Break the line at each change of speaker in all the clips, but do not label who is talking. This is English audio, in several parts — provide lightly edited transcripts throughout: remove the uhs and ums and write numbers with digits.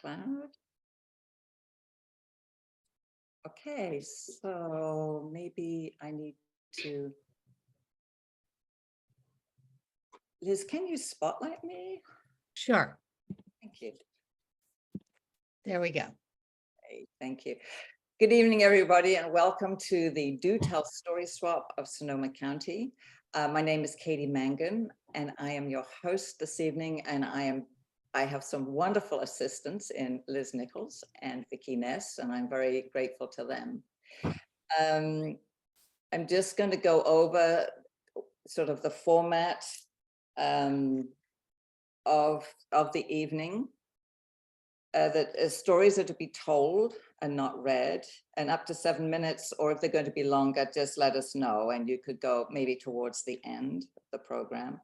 cloud. Okay, so maybe I need to. Liz, can you spotlight me?
Sure.
Thank you.
There we go.
Okay, thank you. Good evening, everybody, and welcome to the Do Tell Story Swap of Sonoma County. My name is Katie Mangan, and I am your host this evening, and I have some wonderful assistants in Liz Nichols and Vicki Ness, and I'm very grateful to them. I'm just going to go over sort of the format of the evening. That stories are to be told and not read, and up to 7 minutes, or if they're going to be longer, just let us know, and you could go maybe towards the end of the program.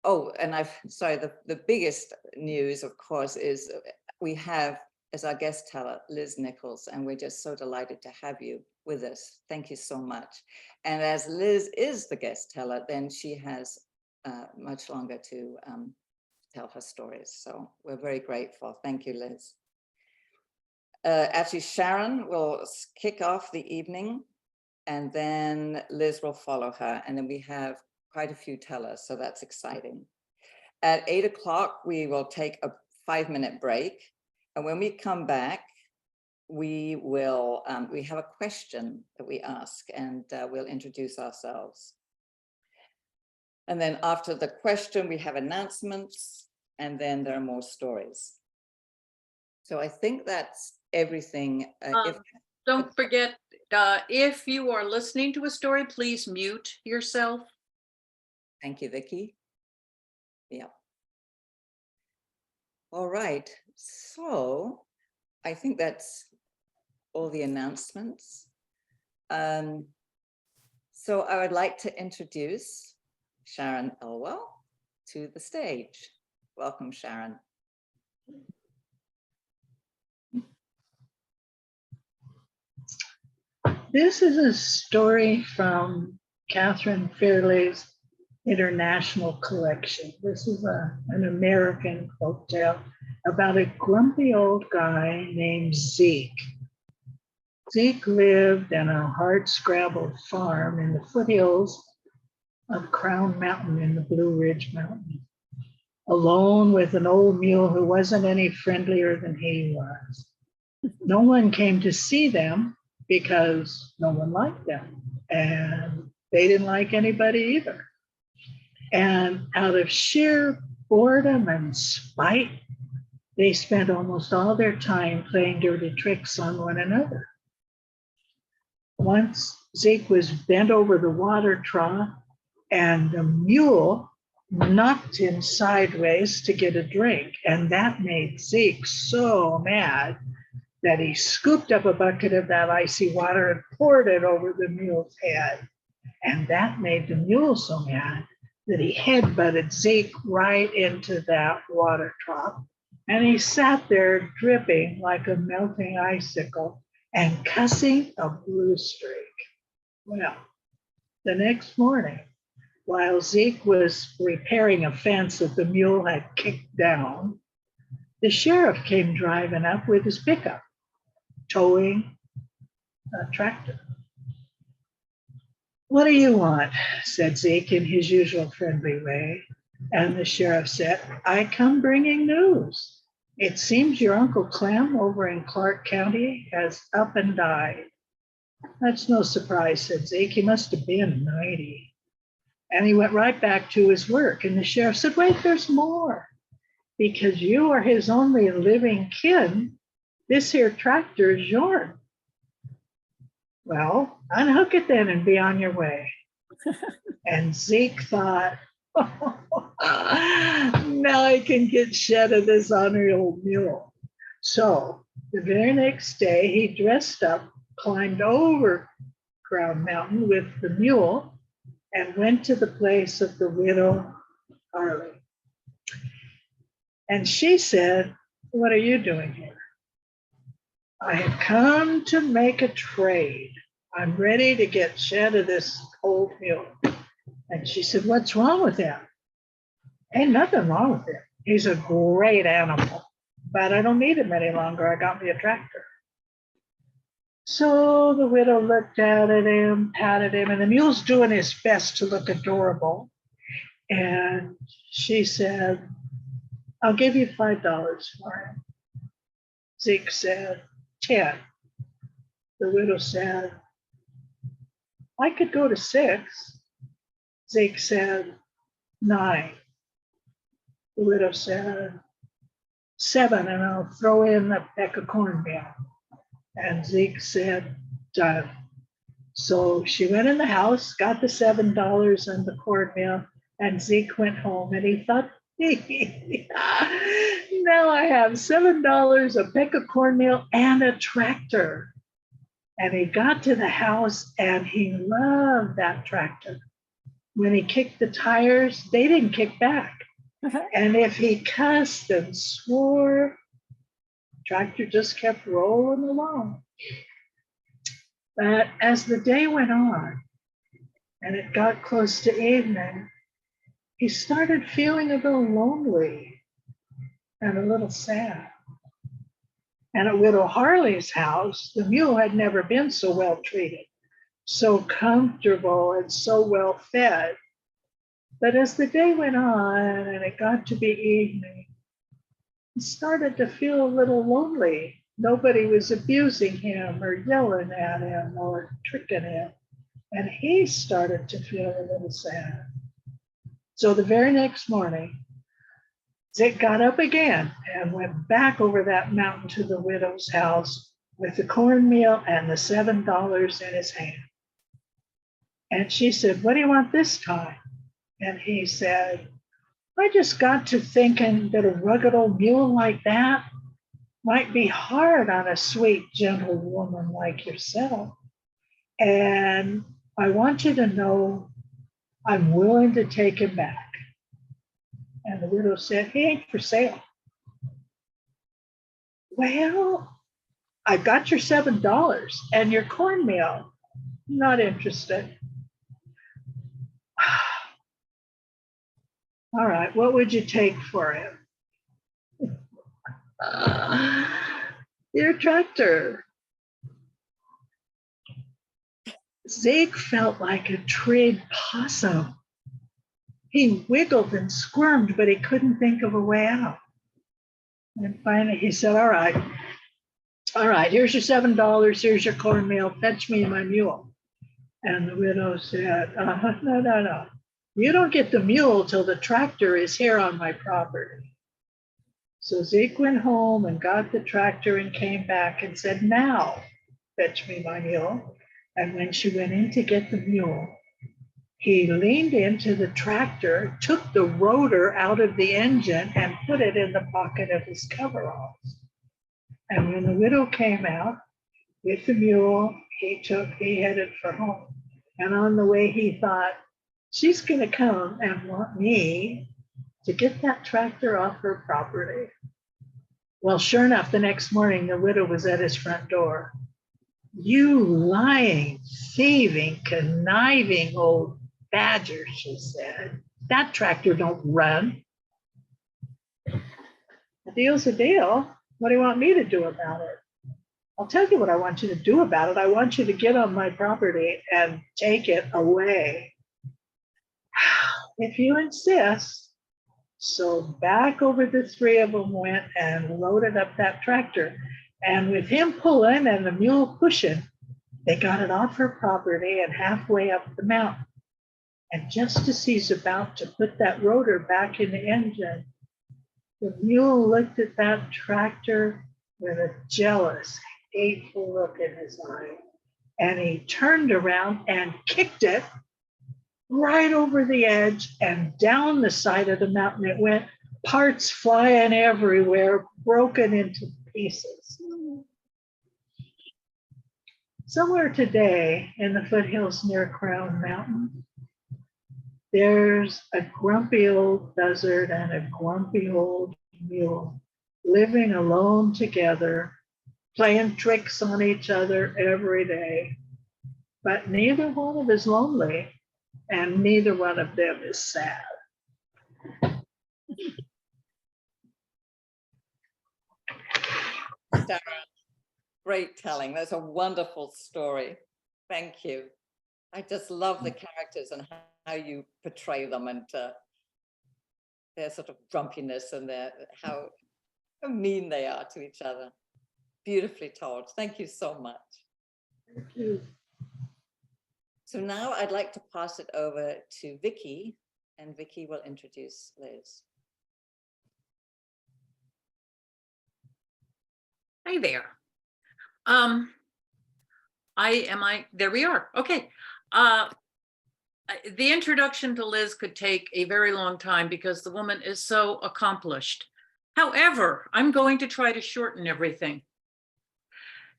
Oh, and the biggest news, of course, is we have as our guest teller, Liz Nichols, and we're just so delighted to have you with us. Thank you so much. And as Liz is the guest teller, then she has much longer to tell her stories. So we're very grateful. Thank you, Liz. Actually, Sharon will kick off the evening, and then Liz will follow her. And then we have quite a few tellers, so that's exciting. At 8 o'clock, we will take a 5-minute break. And when we come back, we have a question that we ask, and we'll introduce ourselves. And then after the question, we have announcements, and then there are more stories. So I think that's everything.
Don't forget, if you are listening to a story, please mute yourself.
Thank you, Vicki. Yeah. All right. So I think that's all the announcements. So I would like to introduce Sharon Elwell to the stage. Welcome, Sharon.
This is a story from Catherine Fairley's International Collection. This is an American folktale about a grumpy old guy named Zeke. Zeke lived in a hard-scrabbled farm in the foothills of Crown Mountain in the Blue Ridge Mountains, alone with an old mule who wasn't any friendlier than he was. No one came to see them because no one liked them, and they didn't like anybody either. And out of sheer boredom and spite, they spent almost all their time playing dirty tricks on one another. Once Zeke was bent over the water trough, and the mule knocked him sideways to get a drink, and that made Zeke so mad that he scooped up a bucket of that icy water and poured it over the mule's head. And that made the mule so mad that he headbutted Zeke right into that water trough. And he sat there dripping like a melting icicle and cussing a blue streak. Well, the next morning, while Zeke was repairing a fence that the mule had kicked down, the sheriff came driving up with his pickup, towing a tractor. "What do you want?" said Zeke in his usual friendly way. And the sheriff said, "I come bringing news. It seems your Uncle Clem over in Clark County has up and died." "That's no surprise," said Zeke. "He must have been 90. And he went right back to his work. And the sheriff said, "Wait, there's more. Because you are his only living kin, this here tractor is yours." "Well, unhook it then and be on your way." And Zeke thought, now I can get shed of this ornery old mule. So the very next day, he dressed up, climbed over Crown Mountain with the mule, and went to the place of the widow Harley. And she said, "What are you doing here?" "I have come to make a trade. I'm ready to get shed of this old mule." And she said, "What's wrong with him?" "Ain't nothing wrong with him. He's a great animal, but I don't need him any longer. I got me a tractor. So the widow looked at him, patted him, and the mule's doing his best to look adorable. And she said, I'll give you $5 for him. Zeke said, 10. The widow said, I could go to 6. Zeke said, 9. The widow said, 7, and I'll throw in a peck of cornmeal. And Zeke said, done. So she went in the house, got the $7 and the cornmeal, and Zeke went home and he thought, now I have $7, a peck of cornmeal, and a tractor. And he got to the house and he loved that tractor. When he kicked the tires, they didn't kick back. And if he cussed and swore, tractor just kept rolling along. But as the day went on and it got close to evening, he started feeling a little lonely and a little sad. And at Widow Harley's house, the mule had never been so well treated, so comfortable and so well fed. But as the day went on and it got to be evening, he started to feel a little lonely. Nobody was abusing him or yelling at him or tricking him. And he started to feel a little sad. So the very next morning, Zeke got up again and went back over that mountain to the widow's house with the cornmeal and the $7 in his hand. And she said, what do you want this time? And he said, I just got to thinking that a rugged old mule like that might be hard on a sweet, gentle woman like yourself. And I want you to know I'm willing to take him back. And the widow said, he ain't for sale. Well, I got your $7 and your cornmeal. Not interested. All right, what would you take for him? Your tractor. Zeke felt like a treed possum. He wiggled and squirmed, but he couldn't think of a way out. And finally he said, all right, here's your $7, here's your cornmeal, fetch me my mule. And the widow said, no. You don't get the mule till the tractor is here on my property. So Zeke went home and got the tractor and came back and said, now, fetch me my mule. And when she went in to get the mule, he leaned into the tractor, took the rotor out of the engine and put it in the pocket of his coveralls. And when the widow came out with the mule, he headed for home. And on the way, he thought, she's going to come and want me to get that tractor off her property. Well, sure enough, the next morning, the widow was at his front door. You lying, thieving, conniving old badger, she said. That tractor don't run. A deal's a deal. What do you want me to do about it? I'll tell you what I want you to do about it. I want you to get on my property and take it away. If you insist. So back over the three of them went and loaded up that tractor. And with him pulling and the mule pushing, they got it off her property and halfway up the mountain. And just as he's about to put that rotor back in the engine, the mule looked at that tractor with a jealous, hateful look in his eye. And he turned around and kicked it right over the edge and down the side of the mountain it went, parts flying everywhere, broken into pieces. Somewhere today in the foothills near Crown Mountain, there's a grumpy old buzzard and a grumpy old mule living alone together, playing tricks on each other every day. But neither one of them is lonely, and neither one of them is sad.
Sarah. Great telling. That's a wonderful story. Thank you. I just love the characters and how you portray them, and their sort of grumpiness and how mean they are to each other. Beautifully told. Thank you so much.
Thank you.
So now I'd like to pass it over to Vicky, and Vicky will introduce Liz.
Hi there. There we are. Okay. The introduction to Liz could take a very long time because the woman is so accomplished. However, I'm going to try to shorten everything.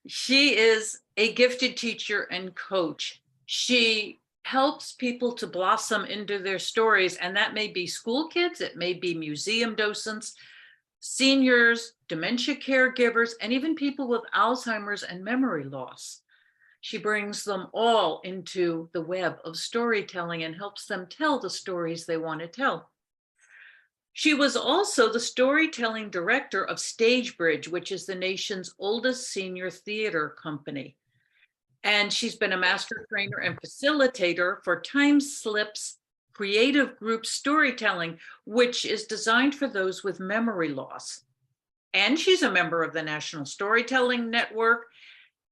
She is a gifted teacher and coach. She helps people to blossom into their stories, and that may be school kids, it may be museum docents, seniors, dementia caregivers, and even people with Alzheimer's and memory loss. She brings them all into the web of storytelling and helps them tell the stories they want to tell. She was also the storytelling director of StageBridge, which is the nation's oldest senior theater company. And she's been a master trainer and facilitator for Time Slip's creative group storytelling, which is designed for those with memory loss. And she's a member of the National Storytelling Network,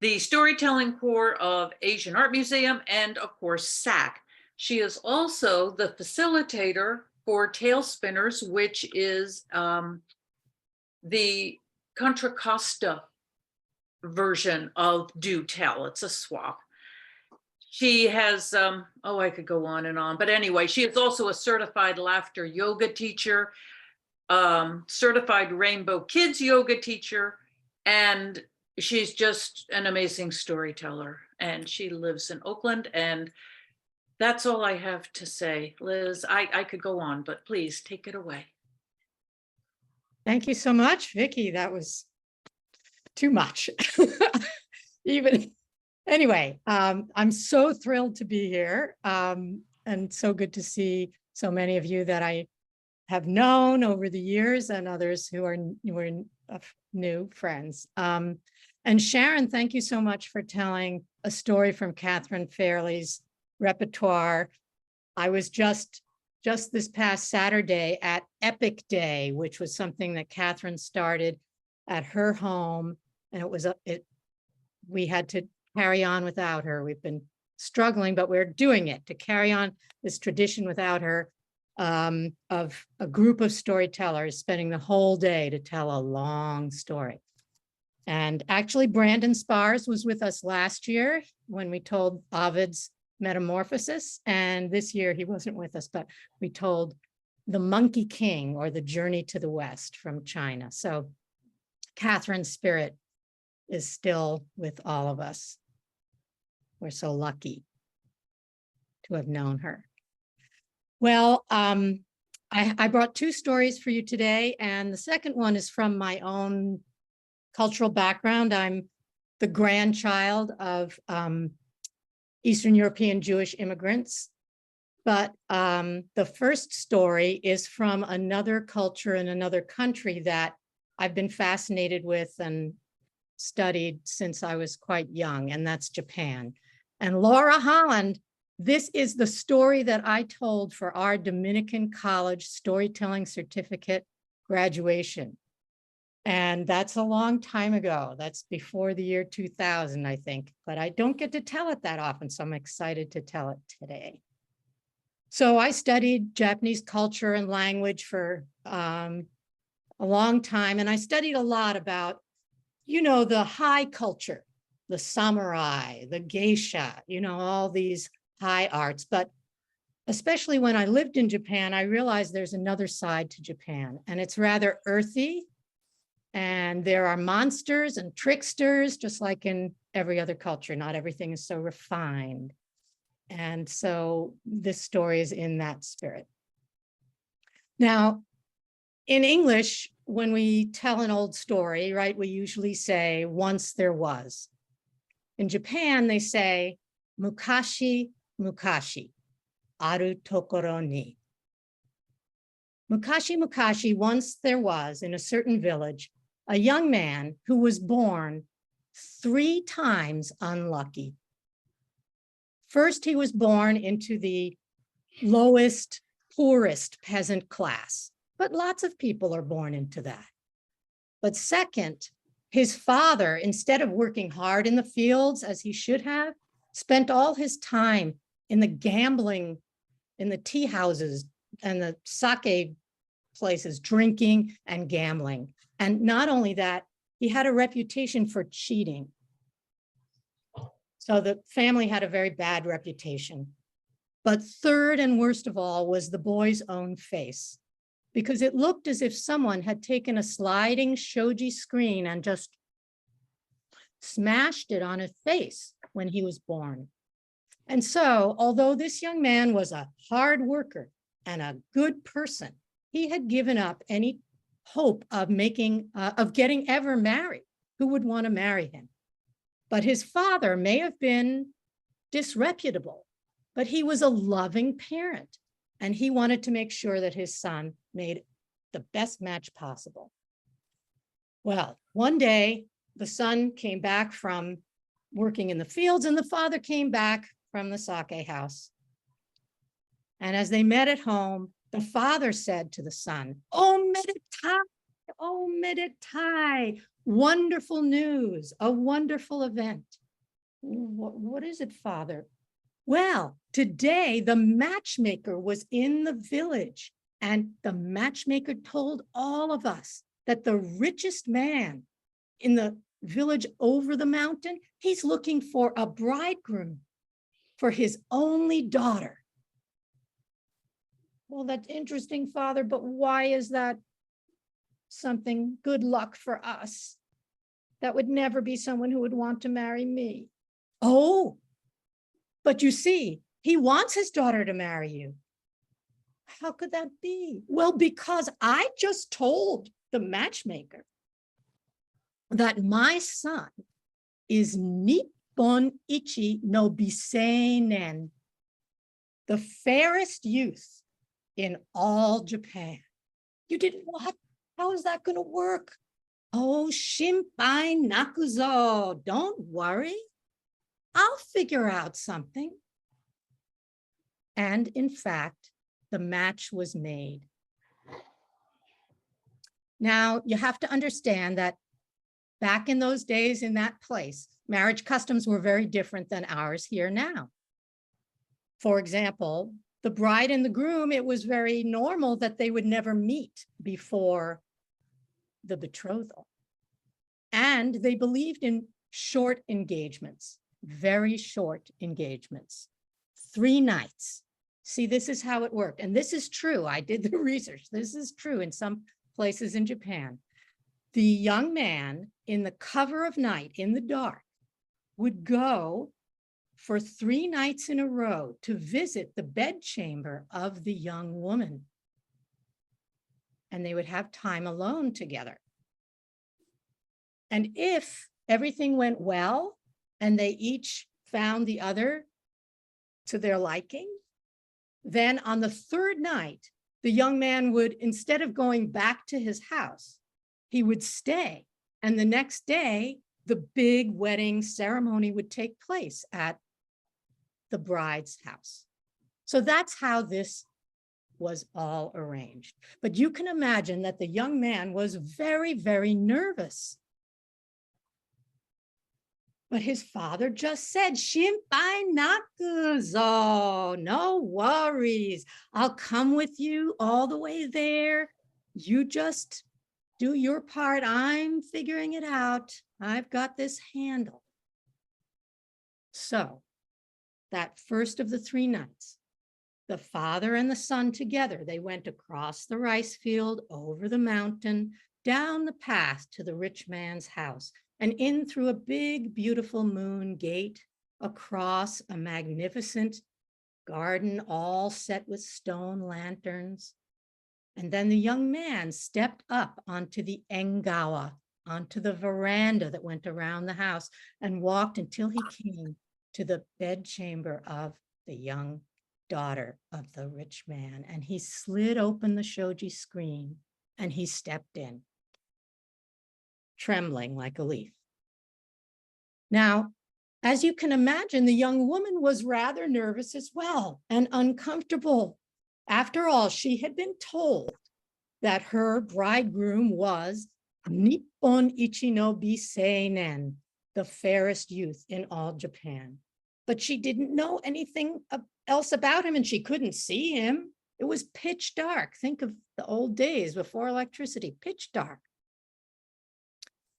the Storytelling Corps of Asian Art Museum, and of course, SAC. She is also the facilitator for Tale Spinners, which is the Contra Costa version of Do Tell. It's a swap. She has, I could go on and on, but anyway, she is also a certified laughter yoga teacher, certified Rainbow Kids yoga teacher, and she's just an amazing storyteller. And she lives in Oakland, and that's all I have to say. Liz, I could go on, but please take it away.
Thank you so much, Vicky. That was too much. Anyway, I'm so thrilled to be here, and so good to see so many of you that I have known over the years, and others who are new friends. And Sharon, thank you so much for telling a story from Catherine Fairley's repertoire. I was just this past Saturday at Epic Day, which was something that Catherine started at her home, and we had to carry on without her. We've been struggling, but we're doing it to carry on this tradition without her, of a group of storytellers spending the whole day to tell a long story. And actually, Brandon Spars was with us last year when we told Ovid's Metamorphosis, and this year he wasn't with us, but we told The Monkey King, or The Journey to the West from China. So Catherine's spirit is still with all of us. We're so lucky to have known her. Well, I brought two stories for you today, and the second one is from my own cultural background. I'm the grandchild of Eastern European Jewish immigrants, but the first story is from another culture in another country that I've been fascinated with and studied since I was quite young, and that's Japan. And Laura Holland, this is the story that I told for our Dominican College Storytelling Certificate graduation. And that's a long time ago. That's before the year 2000, I think, but I don't get to tell it that often, so I'm excited to tell it today. So I studied Japanese culture and language for a long time, and I studied a lot about, the high culture, the samurai, the geisha, all these high arts. But especially when I lived in Japan, I realized there's another side to Japan, and it's rather earthy. And there are monsters and tricksters, just like in every other culture. Not everything is so refined. And so this story is in that spirit. Now, in English, when we tell an old story, right, we usually say, once there was. In Japan, they say, mukashi, mukashi, aru tokoro ni. Mukashi, mukashi, once there was, in a certain village, a young man who was born 3 times unlucky. First, he was born into the lowest, poorest peasant class, but lots of people are born into that. But second, his father, instead of working hard in the fields as he should have, spent all his time in the gambling, in the tea houses and the sake places, drinking and gambling. And not only that, he had a reputation for cheating. So the family had a very bad reputation. But third and worst of all was the boy's own face, because it looked as if someone had taken a sliding shoji screen and just smashed it on his face when he was born. And so, although this young man was a hard worker and a good person, he had given up any hope of getting ever married. Who would want to marry him? But his father may have been disreputable, but he was a loving parent, and he wanted to make sure that his son made the best match possible. Well, one day, the son came back from working in the fields, and the father came back from the sake house. And as they met at home, the father said to the son, "Oh, meditai, oh, meditai, wonderful news, a wonderful event." What is it, father? Well, today the matchmaker was in the village, and the matchmaker told all of us that the richest man in the village over the mountain, he's looking for a bridegroom for his only daughter. Well, that's interesting, father, but why is that something good luck for us? That would never be someone who would want to marry me. Oh, but you see, he wants his daughter to marry you. How could that be? Well, because I just told the matchmaker that my son is Nippon Ichi no Biseinen, the fairest youth in all Japan. You did what? How is that going to work? Oh, shimpai nakuzo. Don't worry. I'll figure out something. And in fact, the match was made. Now, you have to understand that back in those days in that place, marriage customs were very different than ours here now. For example, the bride and the groom, it was very normal that they would never meet before the betrothal. And they believed in short engagements, very short engagements, 3 nights. See, this is how it worked. And this is true. I did the research. This is true in some places in Japan. The young man in the cover of night, in the dark, would go for 3 nights in a row to visit the bedchamber of the young woman. And they would have time alone together. And if everything went well and they each found the other to their liking, then on the 3rd night, the young man would, instead of going back to his house, he would stay. And the next day, the big wedding ceremony would take place at the bride's house. So that's how this was all arranged. But you can imagine that the young man was very, very nervous. But his father just said, "Shimpai nakuzo, no worries. I'll come with you all the way there. You just do your part. I'm figuring it out. I've got this handled." So that first of the 3 nights, the father and the son together, they went across the rice field, over the mountain, down the path to the rich man's house, and in through a big, beautiful moon gate, across a magnificent garden, all set with stone lanterns. And then the young man stepped up onto the engawa, onto the veranda that went around the house, and walked until he came to the bedchamber of the young daughter of the rich man. And he slid open the shoji screen and he stepped in. trembling like a leaf. Now, as you can imagine, the young woman was rather nervous as well and uncomfortable. After all, she had been told that her bridegroom was Nippon Ichinobi Seinen, the fairest youth in all Japan. But she didn't know anything else about him, and she couldn't see him. It was pitch dark. Think of the old days before electricity, pitch dark.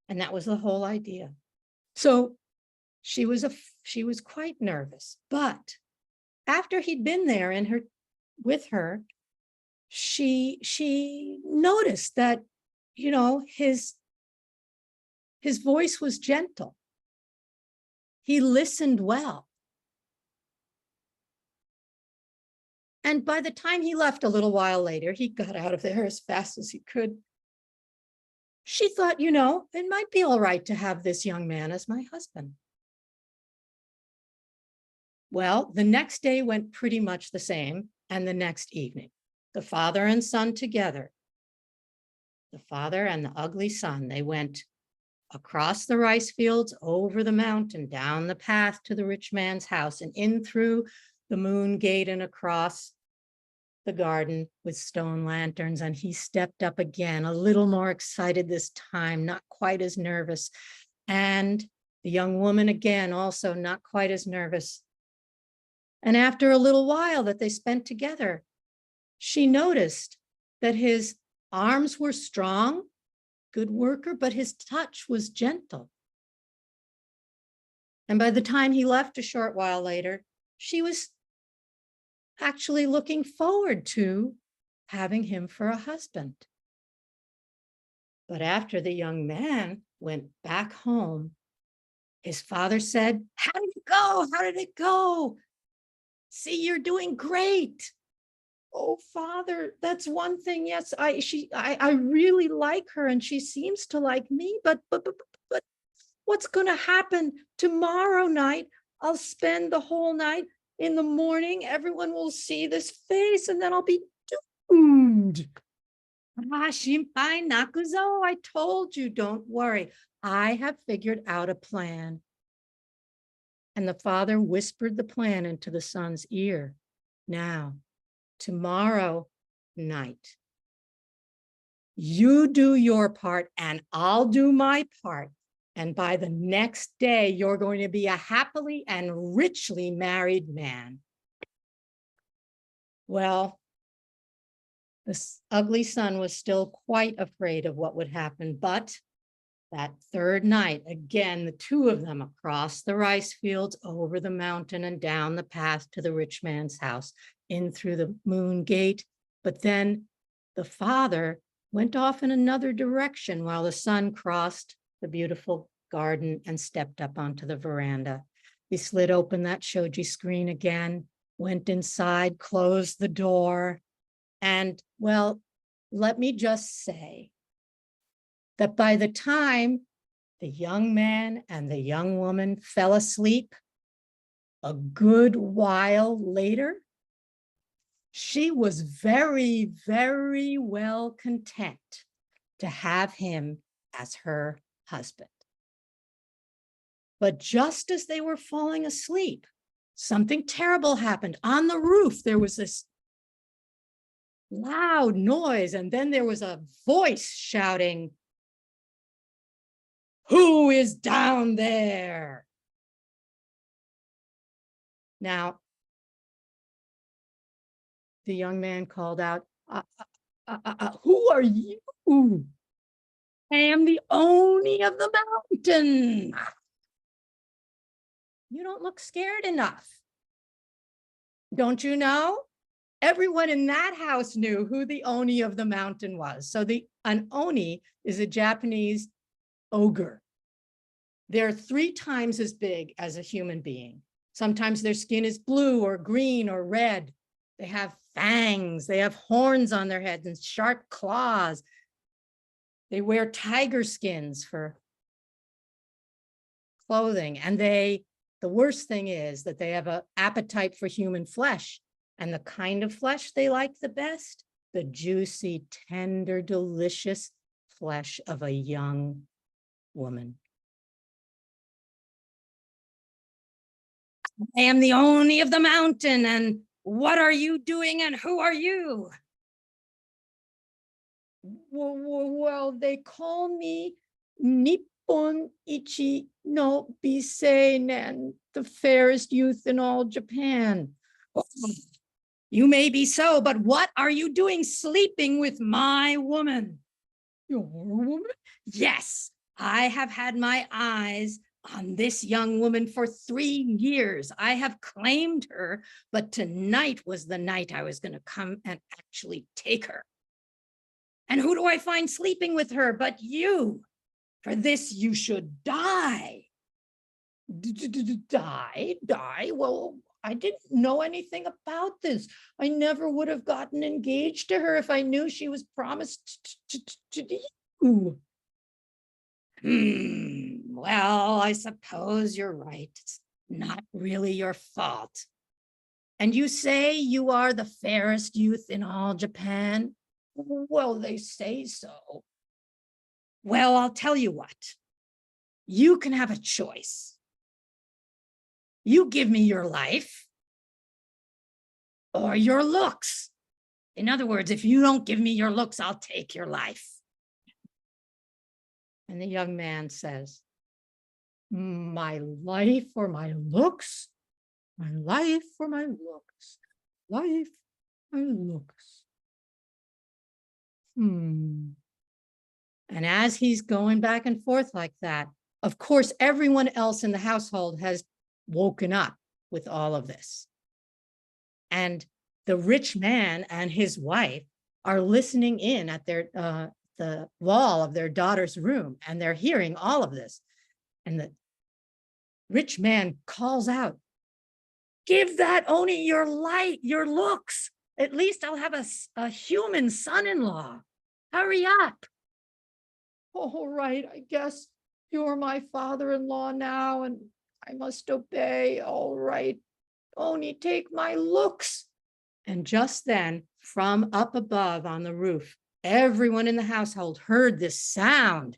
And that was the whole idea. So she was quite nervous. But after he'd been there with her, she noticed that, you know, his voice was gentle. He listened well. And by the time he left a little while later, he got out of there as fast as he could. She thought, you know, it might be all right to have this young man as my husband. Well, the next day went pretty much the same, and the next evening, the father and son together, the father and the ugly son, they went across the rice fields, over the mountain, down the path to the rich man's house, and in through the moon gate and across the garden with stone lanterns. And he stepped up again, a little more excited this time, not quite as nervous. And the young woman again, also not quite as nervous. And after a little while that they spent together, she noticed that his arms were strong, good worker, but his touch was gentle. And by the time he left a short while later, she was actually looking forward to having him for a husband. But after the young man went back home, his father said, "How did it go? How did it go? See, you're doing great." "Oh, father, that's one thing. Yes, I really like her and she seems to like me, but what's going to happen tomorrow night? I'll spend the whole night. In the morning, everyone will see this face and then I'll be doomed." "Ah, shimpai nakuzo, I told you, don't worry. I have figured out a plan." And the father whispered the plan into the son's ear. "Now, tomorrow night, you do your part and I'll do my part. And by the next day, you're going to be a happily and richly married man." Well, this ugly son was still quite afraid of what would happen. But that third night, again, the two of them across the rice fields, over the mountain and down the path to the rich man's house, in through the moon gate. But then the father went off in another direction while the son crossed the beautiful garden and stepped up onto the veranda. He slid open that shoji screen again, went inside, closed the door. And well, let me just say that by the time the young man and the young woman fell asleep, a good while later, she was very, very well content to have him as her husband. But just as they were falling asleep, something terrible happened. On the roof, there was this loud noise, and then there was a voice shouting, "Who is down there?" Now, the young man called out, "Who are you?" "I am the Oni of the mountain." "You don't look scared enough. Don't you know?" Everyone in that house knew who the Oni of the mountain was. So an Oni is a Japanese ogre. They're 3 times as big as a human being. Sometimes their skin is blue or green or red. They have fangs, they have horns on their heads and sharp claws. They wear tiger skins for clothing. And the worst thing is that they have an appetite for human flesh. And the kind of flesh they like the best, the juicy, tender, delicious flesh of a young woman. I am the Oni of the mountain, and what are you doing and who are you? Well, they call me Nippon Ichi no Biseinen, the fairest youth in all Japan. You may be so, but what are you doing sleeping with my woman? Your woman? Yes, I have had my eyes on this young woman for 3 years. I have claimed her, but tonight was the night I was going to come and actually take her. And who do I find sleeping with her but you? For this you should die. Die? Well, I didn't know anything about this. I never would have gotten engaged to her if I knew she was promised to you. Well, I suppose you're right. It's not really your fault. And you say you are the fairest youth in all Japan? Well, they say so. Well, I'll tell you what. You can have a choice. You give me your life or your looks. In other words, if you don't give me your looks, I'll take your life. And the young man says, my life or my looks? My life or my looks? Life, my looks. And as he's going back and forth like that, of course, everyone else in the household has woken up with all of this. And the rich man and his wife are listening in at their the wall of their daughter's room, and they're hearing all of this. And the rich man calls out, give that Oni your light, your looks. At least I'll have a human son-in-law. Hurry up. All right, I guess you're my father-in-law now, and I must obey. All right, Oni, take my looks. And just then, from up above on the roof, everyone in the household heard this sound.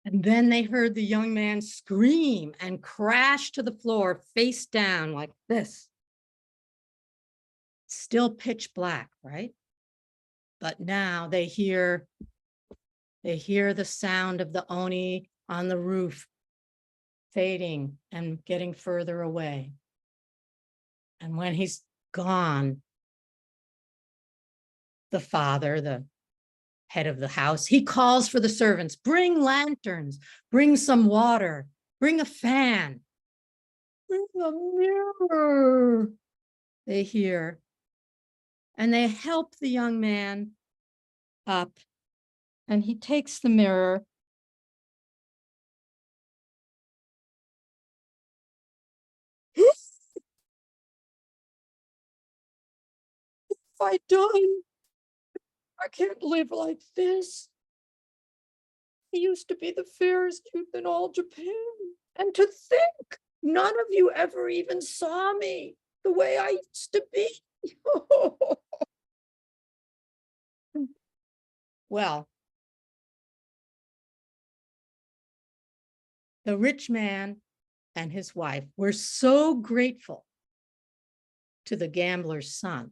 And then they heard the young man scream and crash to the floor face down like this. Still pitch black, right? But now they hear the sound of the Oni on the roof fading and getting further away. And when he's gone, the father, the head of the house, he calls for the servants, bring lanterns, bring some water, bring a fan, bring a mirror, they hear. And they help the young man up, and he takes the mirror. What have I done? I can't live like this. I used to be the fairest youth in all Japan. And to think, none of you ever even saw me the way I used to be. Well, the rich man and his wife were so grateful to the gambler's son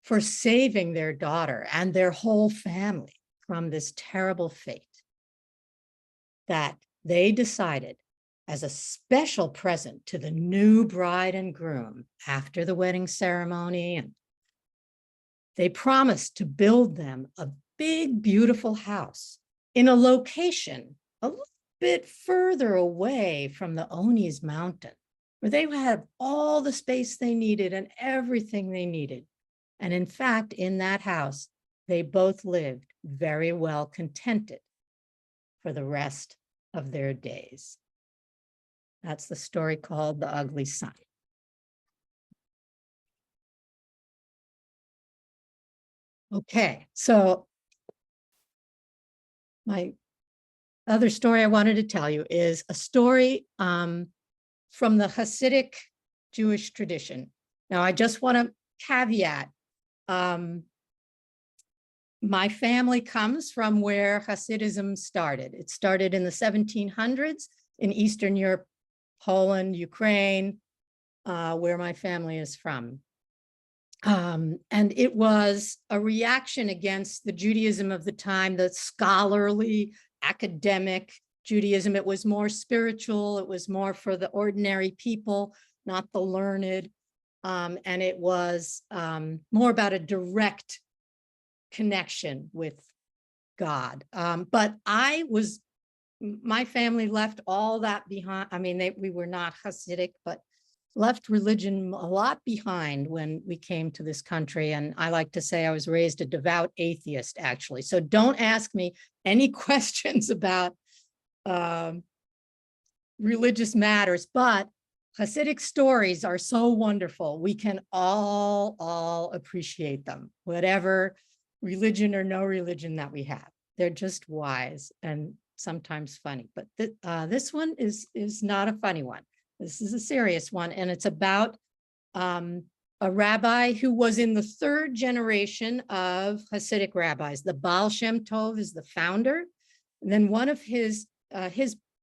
for saving their daughter and their whole family from this terrible fate that they decided, as a special present to the new bride and groom after the wedding ceremony, and they promised to build them a big, beautiful house in a location a little bit further away from the Oni's mountain, where they would have all the space they needed and everything they needed. And in fact, in that house, they both lived very well contented for the rest of their days. That's the story called The Ugly Son. Okay, so my other story I wanted to tell you is a story from the Hasidic Jewish tradition. Now, I just want to caveat, My family comes from where Hasidism started. It started in the 1700s in Eastern Europe, Poland, Ukraine, where my family is from. And it was a reaction against the Judaism of the time, the scholarly, academic Judaism. It was more spiritual. It was more for the ordinary people, not the learned. And it was more about a direct connection with God. But my family left all that behind. I mean, we were not Hasidic, but left religion a lot behind when we came to this country. And I like to say I was raised a devout atheist, actually. So don't ask me any questions about religious matters, but Hasidic stories are so wonderful. We can all appreciate them, whatever religion or no religion that we have. They're just wise and sometimes funny. But this one is not a funny one. This is a serious one, and it's about a rabbi who was in the third generation of Hasidic rabbis. The Baal Shem Tov is the founder. And then one of his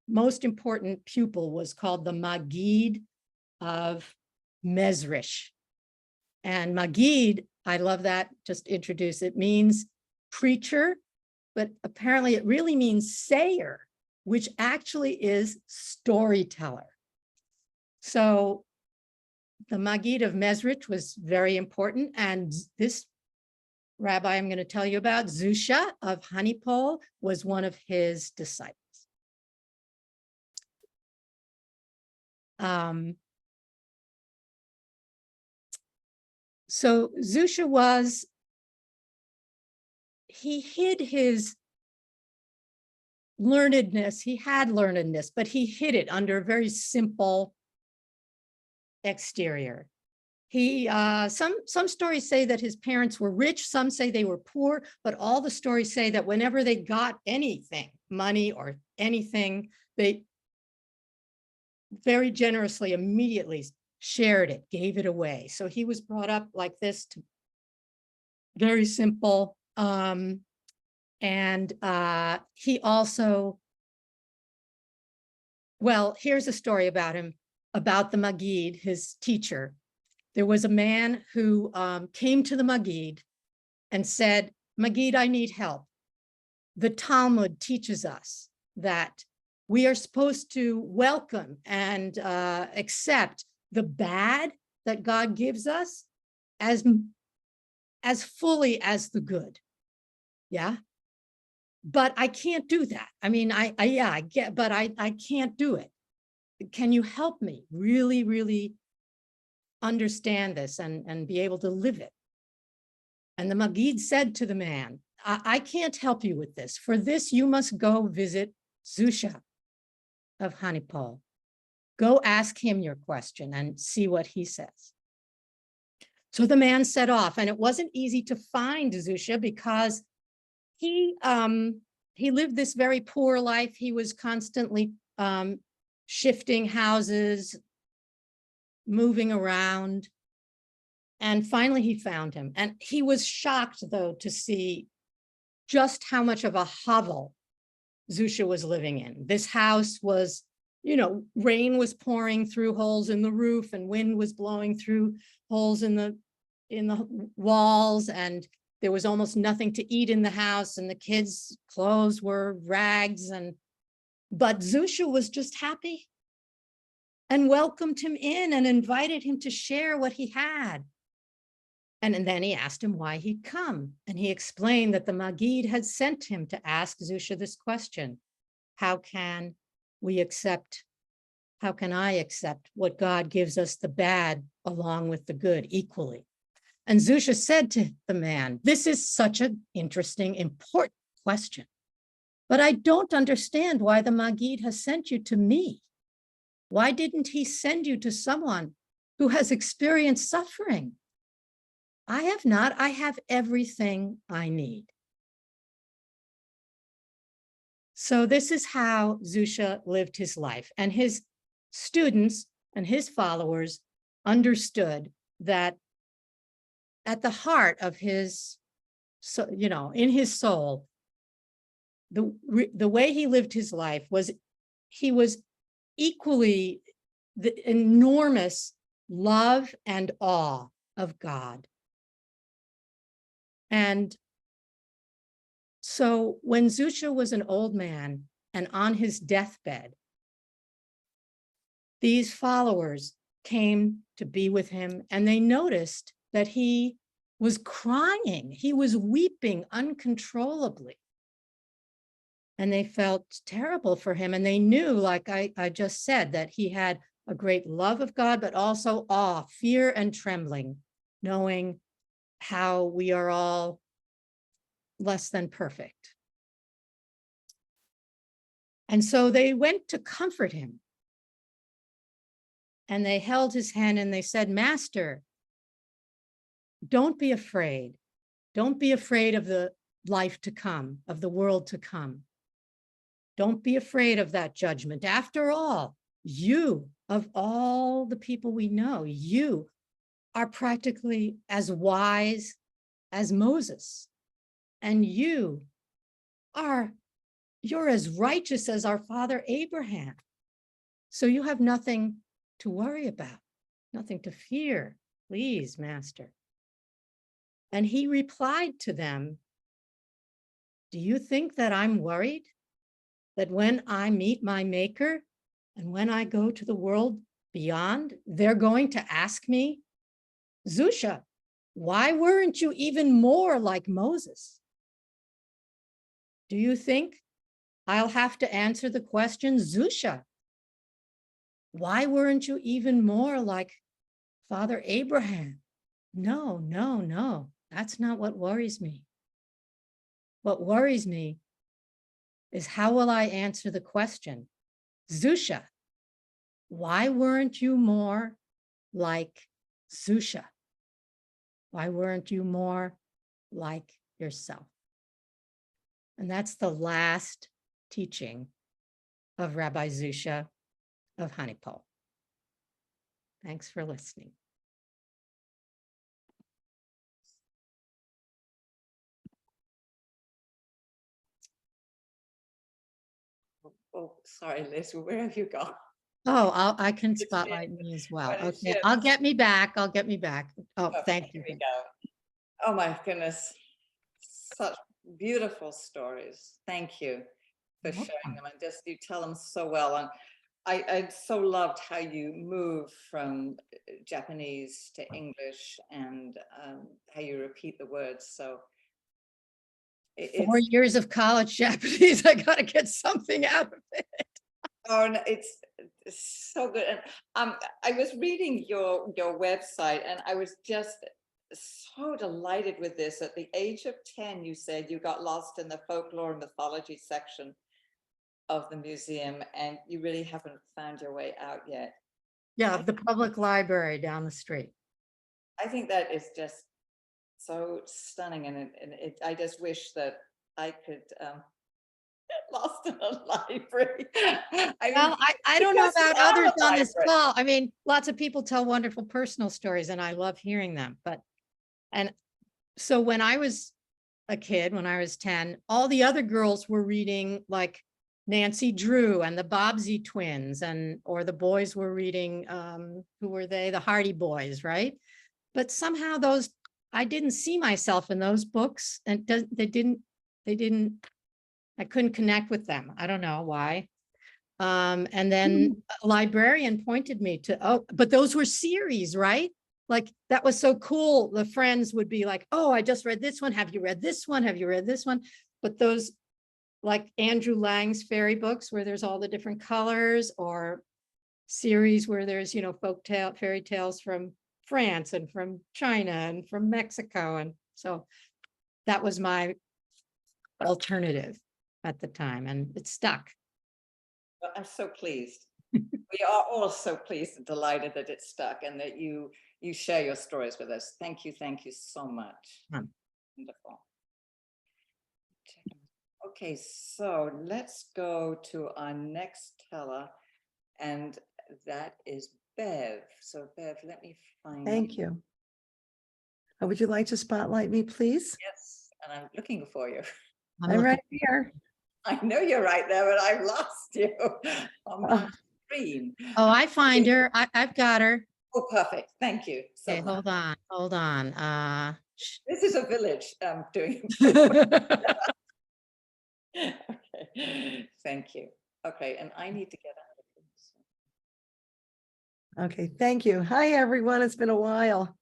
most important pupil was called the Maggid of Mezrich. And Maggid, I love that, just introduce, it means preacher, but apparently it really means sayer, which actually is storyteller. So the Maggid of Mezrich was very important. And this rabbi I'm going to tell you about, Zusha of Hanipol, was one of his disciples. So Zusha he hid his learnedness. He had learnedness, but he hid it under a very simple exterior. Some stories say that his parents were rich, some say they were poor, but all the stories say that whenever they got anything, money or anything, they very generously immediately shared it, gave it away. So he was brought up like this, very simple. He also, well, here's a story about him, about the Maggid, his teacher. There was a man who came to the Maggid and said, Maggid, I need help. The Talmud teaches us that we are supposed to welcome and accept the bad that God gives us as fully as the good. Yeah. But I can't do that. I mean, I get, but I can't do it. Can you help me really, really understand this and be able to live it? And the Maggid said to the man, I can't help you with this. For this, you must go visit Zusha of Hanipol. Go ask him your question and see what he says. So the man set off, and it wasn't easy to find Zusha because he lived this very poor life. He was constantly shifting houses, moving around. And finally he found him. And he was shocked, though, to see just how much of a hovel Zusha was living in. This house was, rain was pouring through holes in the roof and wind was blowing through holes in the walls, and there was almost nothing to eat in the house, and the kids' clothes were rags. But Zusha was just happy and welcomed him in and invited him to share what he had. And then he asked him why he'd come. And he explained that the Maggid had sent him to ask Zusha this question: how can I accept what God gives us, the bad along with the good, equally? And Zusha said to the man, this is such an interesting, important question, but I don't understand why the Maggid has sent you to me. Why didn't he send you to someone who has experienced suffering? I have not. I have everything I need. So this is how Zusha lived his life. And his students and his followers understood that at the heart of his, so, you know, in his soul, the way he lived his life was, he was equally the enormous love and awe of God. And so when Zusha was an old man and on his deathbed, these followers came to be with him, and they noticed that he was crying. He was weeping uncontrollably. And they felt terrible for him. And they knew, like I just said, that he had a great love of God, but also awe, fear, and trembling, knowing how we are all less than perfect. And so they went to comfort him. And they held his hand and they said, Master, don't be afraid. Don't be afraid of the life to come, of the world to come. Don't be afraid of that judgment. After all, you, of all the people we know, you are practically as wise as Moses. And you're as righteous as our father Abraham. So you have nothing to worry about, nothing to fear. Please, Master. And he replied to them, do you think that I'm worried? That when I meet my maker and when I go to the world beyond, they're going to ask me, Zusha, why weren't you even more like Moses? Do you think I'll have to answer the question, Zusha, why weren't you even more like Father Abraham? No, no, no, that's not what worries me. What worries me is how will I answer the question, Zusha, why weren't you more like Zusha? Why weren't you more like yourself? And that's the last teaching of Rabbi Zusha of Hanipal. Thanks for listening.
Oh, sorry, Liz, where have you gone?
Oh, I can
It's
spotlight me as well.
what a
Okay,
shift.
I'll get me back. I'll get me back. Oh,
Okay,
thank you.
here we go. Oh my goodness, such beautiful stories. Thank you for
Welcome.
sharing them, and just you tell them so well. And I so loved how you move from Japanese to English, and how you repeat the words. So
4 years of college Japanese. I got to get something out of it.
oh, no, it's so good. And I was reading your website, and I was just so delighted with this. At the age of 10, you said you got lost in the folklore and mythology section of the museum, and you really haven't found your way out yet.
Yeah, the public library down the street.
I think that is just so stunning, and I just wish that I could get lost in a library.
Well, I don't know
because you
about
are
others
a
on this
library.
call. I mean, lots of people tell wonderful personal stories and I love hearing them. And so when I was a kid, when I was 10, all the other girls were reading like Nancy Drew and the Bobbsey twins, or the boys were reading, who were they? The Hardy Boys, right? But somehow I didn't see myself in those books, and I couldn't connect with them. I don't know why. And then a librarian pointed me to, oh, but those were series, right? Like that was so cool. The friends would be like, oh, I just read this one. Have you read this one? Have you read this one? But those like Andrew Lang's fairy books where there's all the different colors, or series where there's, fairy tales from France and from China and from Mexico. And so that was my alternative at the time, and it stuck.
Well, I'm so pleased. We are all so pleased and delighted that it stuck, and that you share your stories with us. Thank you so much. Wonderful. Okay, so let's go to our next teller, and that is Bev. So Bev, let me find.
Thank you. Would you like to spotlight me, please?
Yes, and I'm looking for you.
I'm
looking-
right here.
I know you're right there, but I've lost you on my screen.
Oh, I find her. I've got her.
Oh, perfect. Thank you so
Okay,
much.
hold on, hold on.
This is a village doing. Okay, thank you. Okay, and I need to get out of here.
Okay, thank you. Hi, everyone. It's been a while.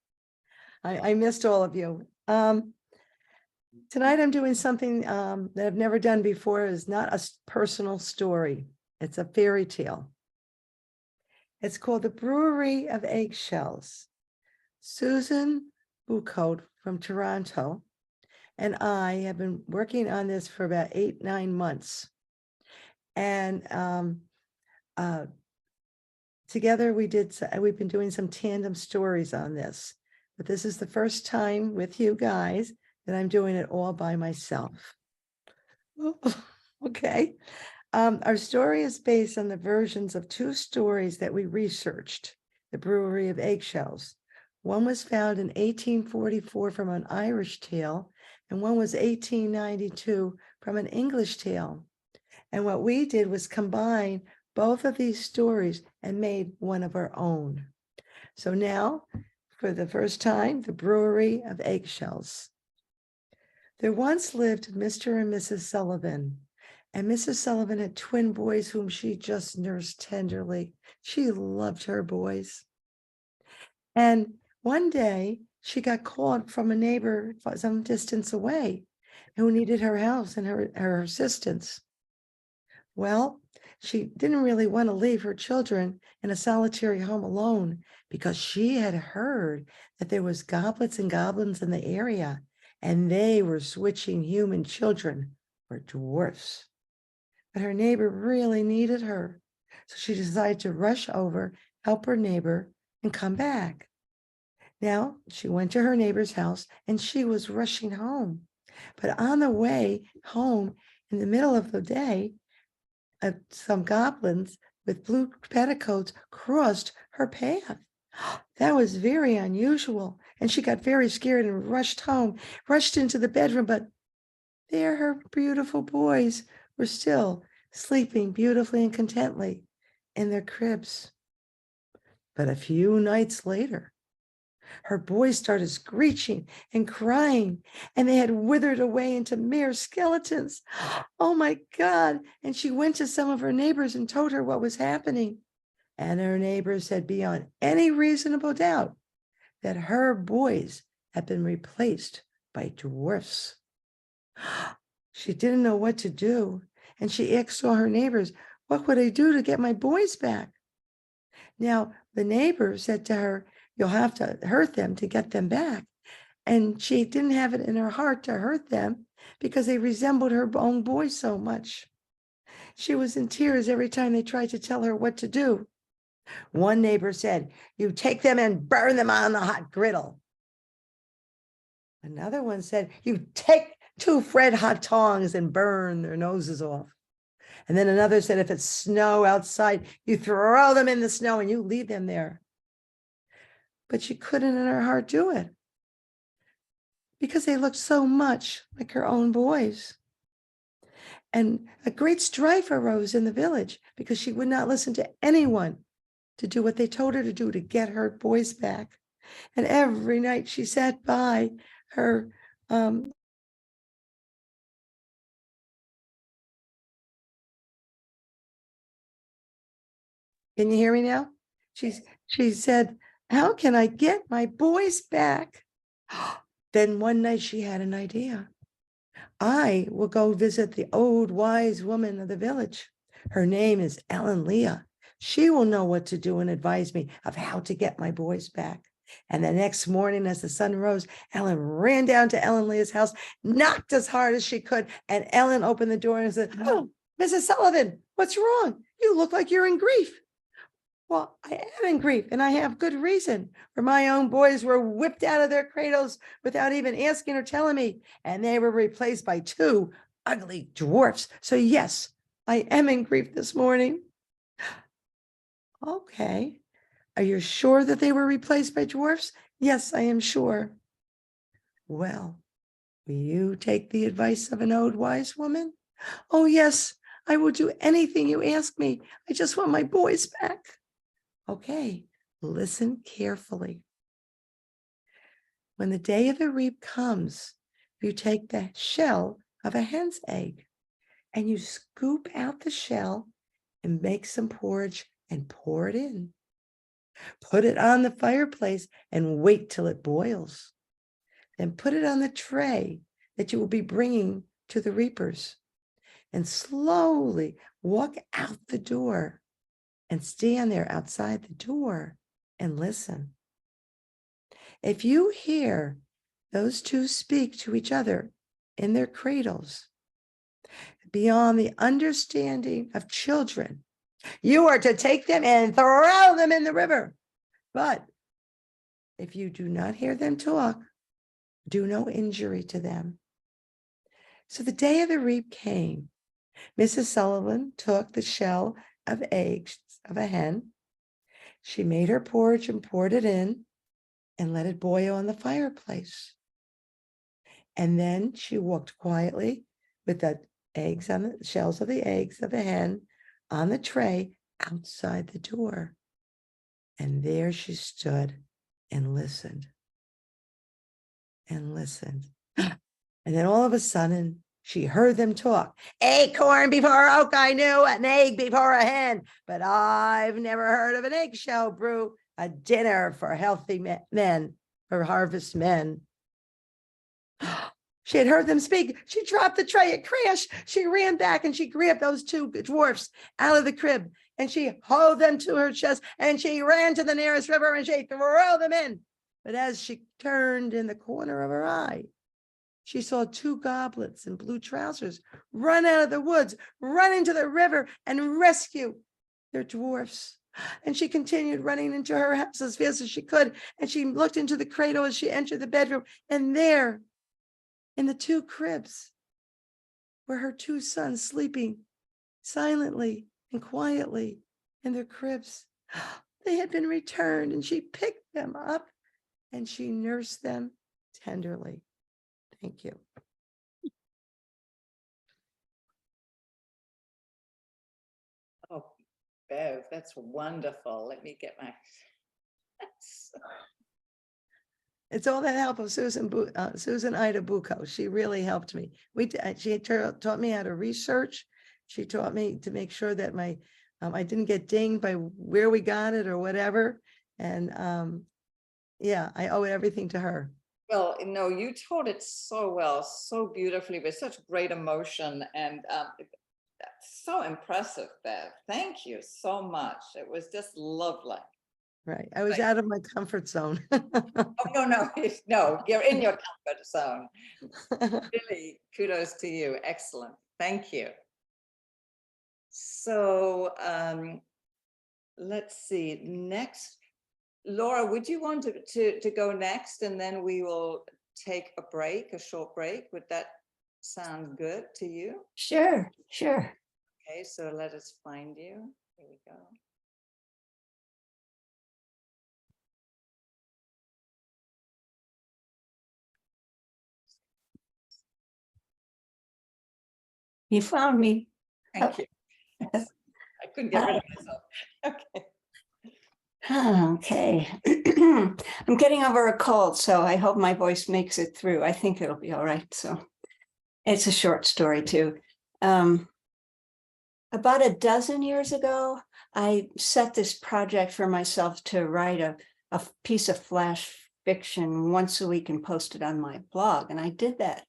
I missed all of you. Tonight I'm doing something that I've never done before. It's not a personal story. It's a fairy tale. It's called The Brewery of Eggshells. Susan Bucote from Toronto and I have been working on this for about 8-9 months. And together we've been doing some tandem stories on this, but this is the first time with you guys that I'm doing it all by myself. Okay. Our story is based on the versions of 2 stories that we researched, The Brewery of Eggshells. One was found in 1844 from an Irish tale, and one was 1892 from an English tale. And what we did was combine both of these stories and made one of our own. So now, for the first time, The Brewery of Eggshells. There once lived Mr. and Mrs. Sullivan, and Mrs. Sullivan had twin boys whom she just nursed tenderly. She loved her boys. And one day she got called from a neighbor some distance away who needed her house and her assistance. Well, she didn't really want to leave her children in a solitary home alone because she had heard that there was goblets and goblins in the area, and they were switching human children for dwarfs. But her neighbor really needed her, so she decided to rush over, help her neighbor, and come back. Now, she went to her neighbor's house and she was rushing home. But on the way home, in the middle of the day, some goblins with blue petticoats crossed her path. That was very unusual, and she got very scared and rushed home, rushed into the bedroom, but there her beautiful boys were still sleeping beautifully and contently in their cribs. But a few nights later, her boys started screeching and crying, and they had withered away into mere skeletons. Oh my God. And she went to some of her neighbors and told her what was happening. And her neighbors said beyond any reasonable doubt that her boys had been replaced by dwarfs. She didn't know what to do, and she asked all her neighbors, what would I do to get my boys back? Now, the neighbor said to her, you'll have to hurt them to get them back. And she didn't have it in her heart to hurt them because they resembled her own boys so much. She was in tears every time they tried to tell her what to do. One neighbor said, you take them and burn them on the hot griddle. Another one said, you take 2 red hot tongs and burn their noses off. And then another said, if it's snow outside, you throw them in the snow and you leave them there. But she couldn't in her heart do it because they looked so much like her own boys. And a great strife arose in the village because she would not listen to anyone to do what they told her to do to get her boys back. And every night she sat by her can you hear me now? She said, how can I get my boys back? Then one night she had an idea. I will go visit the old wise woman of the village. Her name is Ellen Leah. She will know what to do and advise me of how to get my boys back. And the next morning, as the sun rose, Ellen ran down to Ellen Leah's house, knocked as hard as she could, and Ellen opened the door and said, oh, Mrs. Sullivan, what's wrong? You look like you're in grief. Well, I am in grief, and I have good reason, for my own boys were whipped out of their cradles without even asking or telling me, and they were replaced by 2 ugly dwarfs. So yes, I am in grief this morning. Okay. Are you sure that they were replaced by dwarfs? Yes, I am sure. Well, will you take the advice of an old wise woman? Oh, yes, I will do anything you ask me. I just want my boys back. Okay, listen carefully. When the day of the reap comes, you take the shell of a hen's egg and you scoop out the shell and make some porridge and pour it in. Put it on the fireplace and wait till it boils. Then put it on the tray that you will be bringing to the reapers and slowly walk out the door and stand there outside the door and listen. If you hear those two speak to each other in their cradles, beyond the understanding of children, you are to take them and throw them in the river. But if you do not hear them talk, do no injury to them. So the day of the reap came. Mrs. Sullivan took the shell of eggs of a hen. She made her porridge and poured it in and let it boil on the fireplace. And then she walked quietly with the eggs on the shells of the eggs of the hen on the tray outside the door. And there she stood and listened and listened. And then all of a sudden, she heard them talk. Acorn before oak, I knew, an egg before a hen, but I've never heard of an eggshell brew, a dinner for healthy men, for harvest men. She had heard them speak. She dropped the tray. It crashed. She ran back and she grabbed those two dwarfs out of the crib and she hauled them to her chest and she ran to the nearest river and she threw them in. But as she turned in the corner of her eye, she saw two goblets in blue trousers run out of the woods, run into the river and rescue their dwarfs. And she continued running into her house as fast as she could. And she looked into the cradle as she entered the bedroom. And there, in the two cribs, were her two sons sleeping silently and quietly in their cribs. They had been returned, and she picked them up and she nursed them tenderly. Thank you.
Oh, Bev, that's wonderful. Let me get my.
It's all that help of Susan Ida Bucco. She really helped me. She taught me how to research. She taught me to make sure that my I didn't get dinged by where we got it or whatever. And yeah, I owe everything to her.
Well, no, you taught it so well, so beautifully, with such great emotion, and so impressive, Bev. Thank you so much. It was just lovely.
Right. I was out of my comfort zone.
Oh, no, no, you're in your comfort zone. Really, kudos to you. Excellent. Thank you. So let's see. Next, Laura, would you want to go next, and then we will take a break, a short break? Would that sound good to you?
Sure, sure.
Okay, so let us find you. Here we go.
You found me.
Thank you. I couldn't get rid of myself. Okay.
Okay. I'm getting over a cold, so I hope my voice makes it through. I think it'll be all right. So it's a short story too. About a dozen years ago, I set this project for myself to write a piece of flash fiction once a week and post it on my blog. And I did that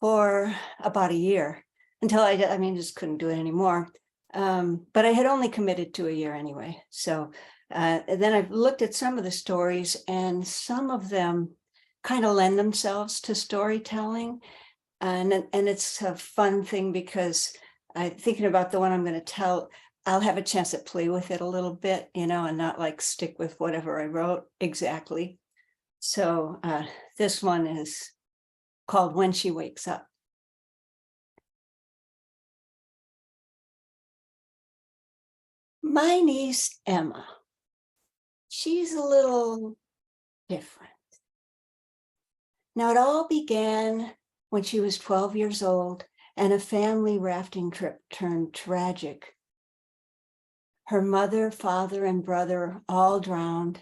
for about a year until I just couldn't do it anymore. But I had only committed to a year anyway. So then I've looked at some of the stories, and some of them kind of lend themselves to storytelling. And it's a fun thing because I'm thinking about the one I'm going to tell, I'll have a chance to play with it a little bit, and not like stick with whatever I wrote exactly. So this one is called When She Wakes Up. My niece, Emma, she's a little different. Now, it all began when she was 12 years old and a family rafting trip turned tragic. Her mother, father, and brother all drowned,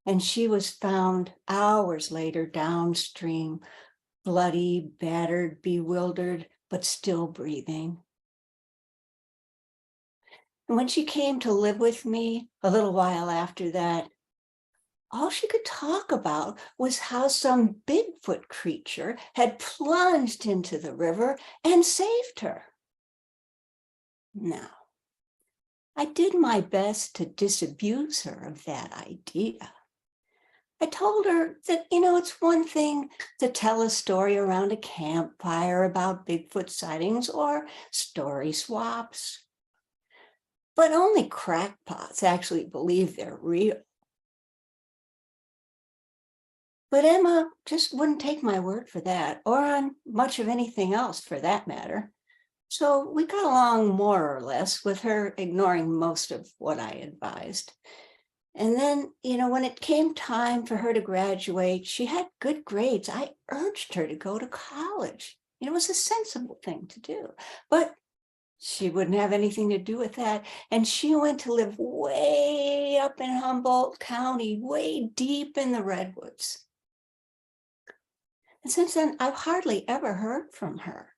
and she was found hours later downstream, bloody, battered, bewildered, but still breathing. And when she came to live with me a little while after that, all she could talk about was how some Bigfoot creature had plunged into the river and saved her. Now, I did my best to disabuse her of that idea. I told her that, it's one thing to tell a story around a campfire about Bigfoot sightings or story swaps, but only crackpots actually believe they're real. But Emma just wouldn't take my word for that, or on much of anything else for that matter. So we got along more or less, with her ignoring most of what I advised. And then, when it came time for her to graduate, she had good grades. I urged her to go to college. It was a sensible thing to do. But she wouldn't have anything to do with that. And she went to live way up in Humboldt County, way deep in the redwoods. And since then, I've hardly ever heard from her.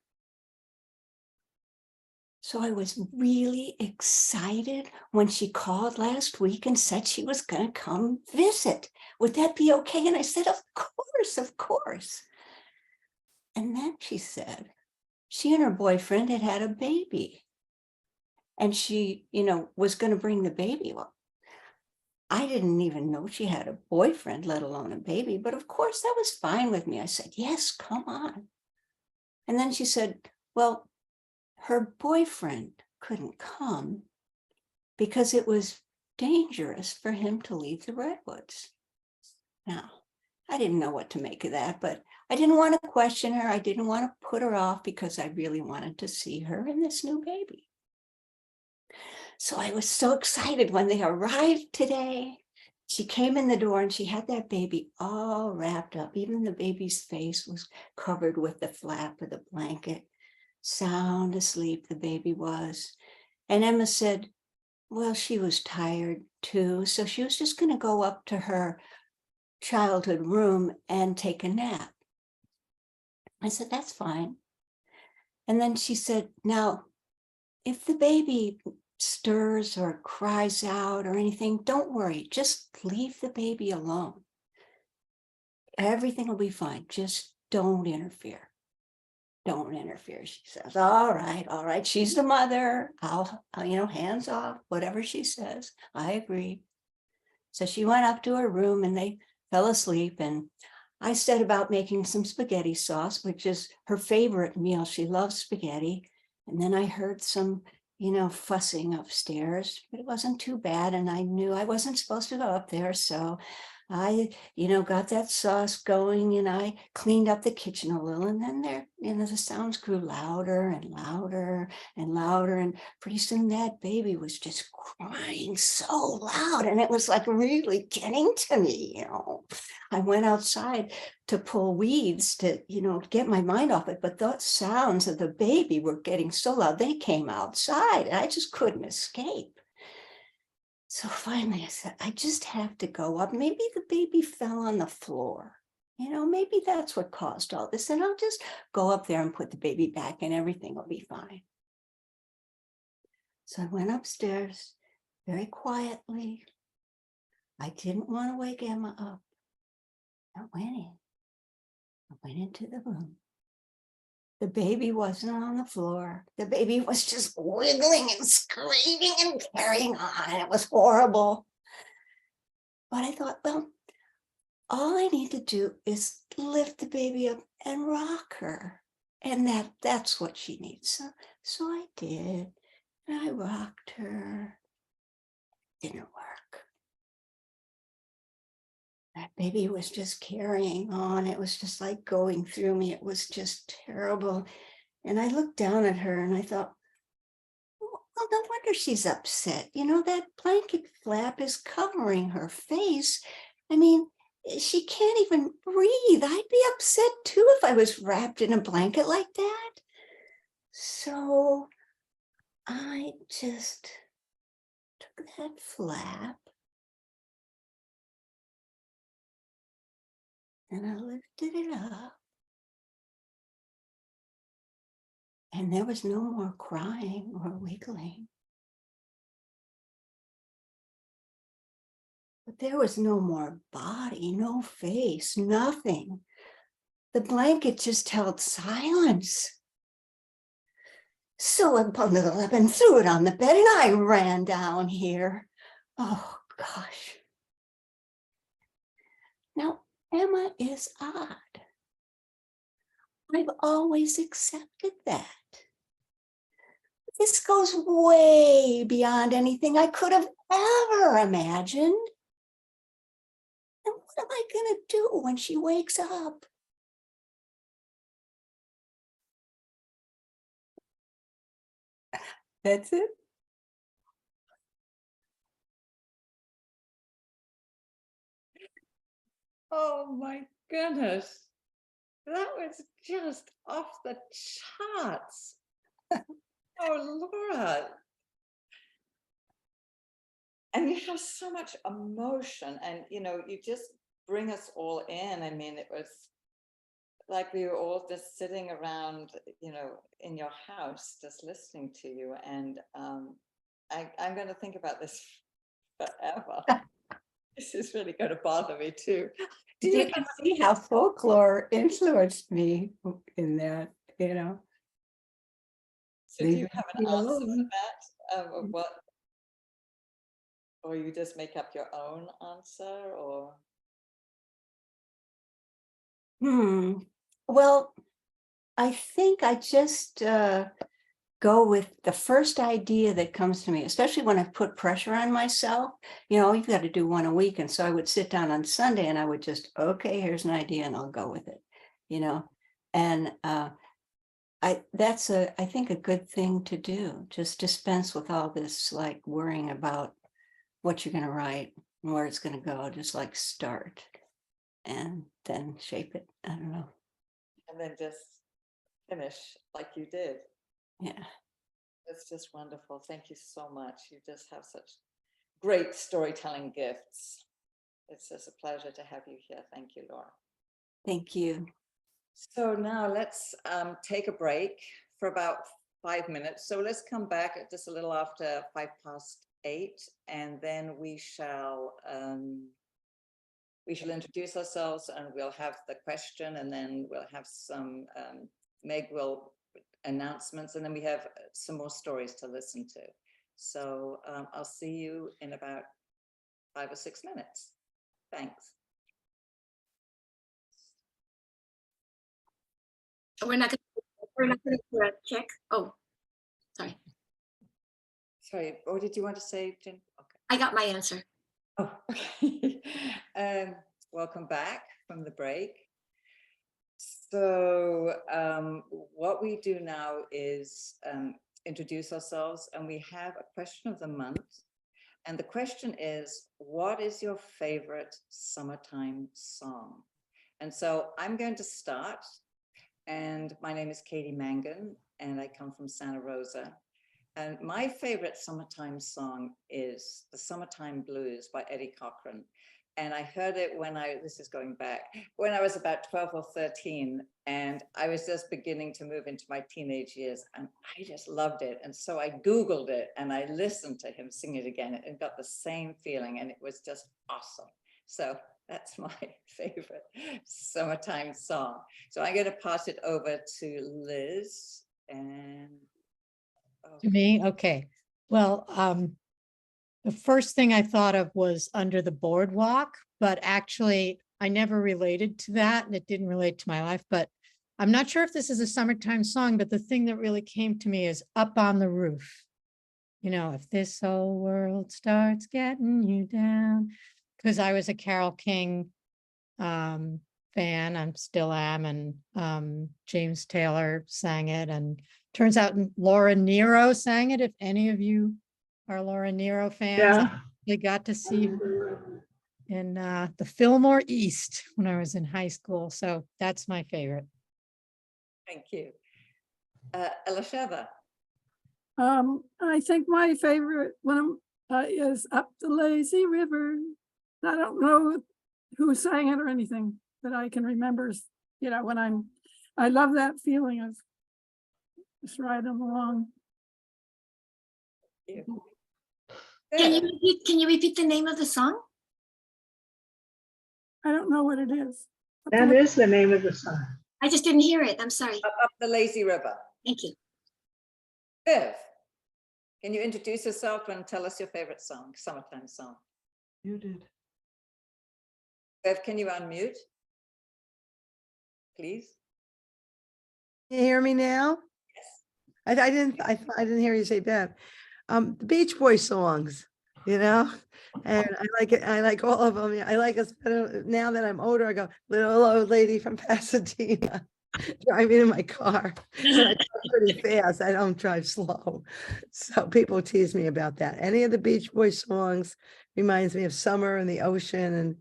So I was really excited when she called last week and said she was going to come visit. Would that be okay? And I said, of course, of course. And then she said she and her boyfriend had had a baby. And she, was going to bring the baby. Well, I didn't even know she had a boyfriend, let alone a baby. But of course, that was fine with me. I said, yes, come on. And then she said, well, her boyfriend couldn't come because it was dangerous for him to leave the redwoods. Now, I didn't know what to make of that, but I didn't want to question her. I didn't want to put her off because I really wanted to see her and this new baby. So I was so excited when they arrived today. She came in the door and she had that baby all wrapped up. Even the baby's face was covered with the flap of the blanket. Sound asleep the baby was. And Emma said, well, she was tired too, so she was just going to go up to her childhood room and take a nap. I said, that's fine. And then she said, now, if the baby stirs or cries out or anything, don't worry, just leave the baby alone. Everything will be fine. Just don't interfere. Don't interfere, she says. All right. She's the mother. I'll, hands off, whatever she says. I agree. So she went up to her room and they fell asleep. And I set about making some spaghetti sauce, which is her favorite meal. She loves spaghetti. And then I heard some, fussing upstairs, but it wasn't too bad. And I knew I wasn't supposed to go up there. So I, got that sauce going and I cleaned up the kitchen a little, and then there, the sounds grew louder and louder and louder. And pretty soon that baby was just crying so loud, and it was like really getting to me, I went outside to pull weeds to, get my mind off it. But those sounds of the baby were getting so loud, they came outside and I just couldn't escape. So finally I said, I just have to go up. Maybe the baby fell on the floor. Maybe that's what caused all this. And I'll just go up there and put the baby back and everything will be fine. So I went upstairs very quietly. I didn't want to wake Emma up. I went into the room. The baby wasn't on the floor. The baby was just wiggling and screaming and carrying on. It was horrible. But I thought, well, all I need to do is lift the baby up and rock her. And that's what she needs. So I did. And I rocked her. It didn't work. That baby was just carrying on. It was just like going through me. It was just terrible. And I looked down at her and I thought, well, no wonder she's upset. That blanket flap is covering her face. I mean, she can't even breathe. I'd be upset too if I was wrapped in a blanket like that. So I just took that flap and I lifted it up. And there was no more crying or wiggling. But there was no more body, no face, nothing. The blanket just held silence. So I bundled it up and threw it on the bed and I ran down here. Oh gosh. Now, Emma is odd. I've always accepted that. This goes way beyond anything I could have ever imagined. And what am I going to do when she wakes up? That's it.
Oh my goodness. That was just off the charts. Oh, Laura. And you have so much emotion and, you know, you just bring us all in. I mean, it was like we were all just sitting around, you know, in your house, just listening to you. And I'm going to think about this forever. This is really going to bother me too. Do
You
you
can see how folklore influenced me in that, you know.
So do you have an
Leave me
answer for
alone.
that? Of what? Or you just make up your own answer, or?
Well, I think I just go with the first idea that comes to me, especially when I put pressure on myself. You know, you've got to do one a week. And so I would sit down on Sunday and I would just, okay, here's an idea and I'll go with it, you know. And that's I think a good thing to do. Just dispense with all this like worrying about what you're going to write and where it's going to go. Just like start and then shape it. I don't know.
And then just finish like you did.
Yeah.
It's just wonderful. Thank you so much. You just have such great storytelling gifts. It's just a pleasure to have you here. Thank you, Laura.
Thank you.
So now let's take a break for about 5 minutes. So let's come back at just a little after 8:05, and then we shall introduce ourselves and we'll have the question, and then we'll have some Meg will announcements, and then we have some more stories to listen to. So I'll see you in about 5 or 6 minutes. Thanks.
We're not gonna check. Oh, sorry.
Sorry, what did you want to say, Jen? Okay.
I got my answer.
Oh, okay. Welcome back from the break. So what we do now is introduce ourselves, and we have a question of the month. And the question is, what is your favorite summertime song? And so I'm going to start. And my name is Katie Mangan, and I come from Santa Rosa. And my favorite summertime song is The Summertime Blues by Eddie Cochran. And I heard it this is going back, when I was about 12 or 13, and I was just beginning to move into my teenage years, and I just loved it. And so I Googled it and I listened to him sing it again and got the same feeling, and it was just awesome. So that's my favorite summertime song. So I'm going to pass it over to Liz. And
To me, okay. Well, the first thing I thought of was Under the Boardwalk, but actually I never related to that, and it didn't relate to my life. But I'm not sure if this is a summertime song, but the thing that really came to me is Up on the Roof. You know, if this whole world starts getting you down, because I was a Carole King fan, I still am, and James Taylor sang it, and turns out Laura Nero sang it. If any of you are Laura Nero fans,
Yeah.
they got to see her in the Fillmore East when I was in high school. So that's my favorite.
Thank you. Elisheva.
I think my favorite one is Up the Lazy River. I don't know who sang it or anything, but I can remember, when I love that feeling of just riding along.
Thank
Can
you.
can you repeat the name of the song?
I don't know what it is.
That is the name of the song.
I just didn't hear it. I'm sorry.
Up the lazy river.
Thank you.
Viv, can you introduce yourself and tell us your favorite song, summertime song?
You did.
Viv, can you unmute? Please.
Can you hear me now?
Yes.
I didn't hear you say that. The Beach Boys songs, and I like it. I like all of them. I like us better now that I'm older. I go, little old lady from Pasadena, driving in my car. And I drive pretty fast. I don't drive slow. So people tease me about that. Any of the Beach Boys songs reminds me of summer and the ocean, and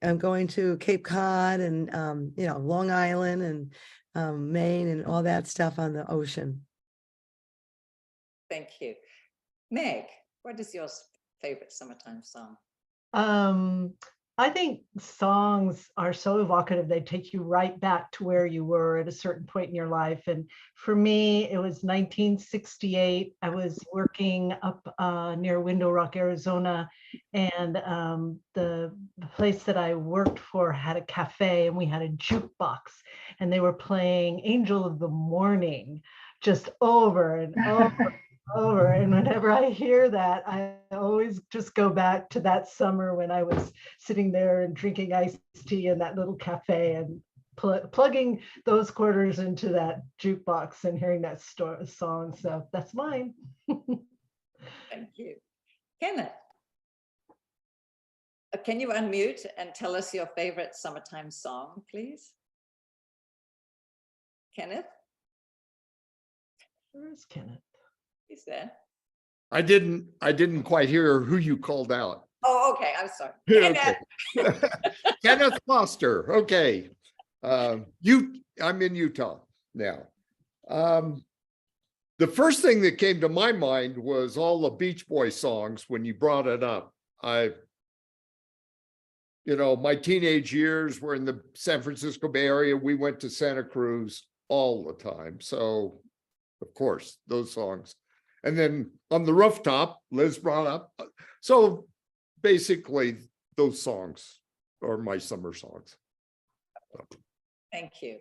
I'm going to Cape Cod and Long Island and Maine and all that stuff on the ocean.
Thank you. Meg, what is your favorite summertime song?
I think songs are so evocative. They take you right back to where you were at a certain point in your life. And for me, it was 1968. I was working up near Window Rock, Arizona, and the place that I worked for had a cafe, and we had a jukebox, and they were playing Angel of the Morning just over and over. And whenever I hear that, I always just go back to that summer when I was sitting there and drinking iced tea in that little cafe and plugging those quarters into that jukebox and hearing that song. So that's mine.
Thank you. Kenneth, can you unmute and tell us your favorite summertime song, please? Kenneth?
Where is Kenneth?
He's there.
I didn't quite hear who you called out.
Oh, okay. I'm sorry.
Okay.
Kenneth.
Kenneth Foster. Okay. I'm in Utah now. The first thing that came to my mind was all the Beach Boys songs when you brought it up. My teenage years were in the San Francisco Bay Area. We went to Santa Cruz all the time. So, of course, those songs. And then on the rooftop, Liz brought up. So basically, those songs are my summer songs.
Thank you.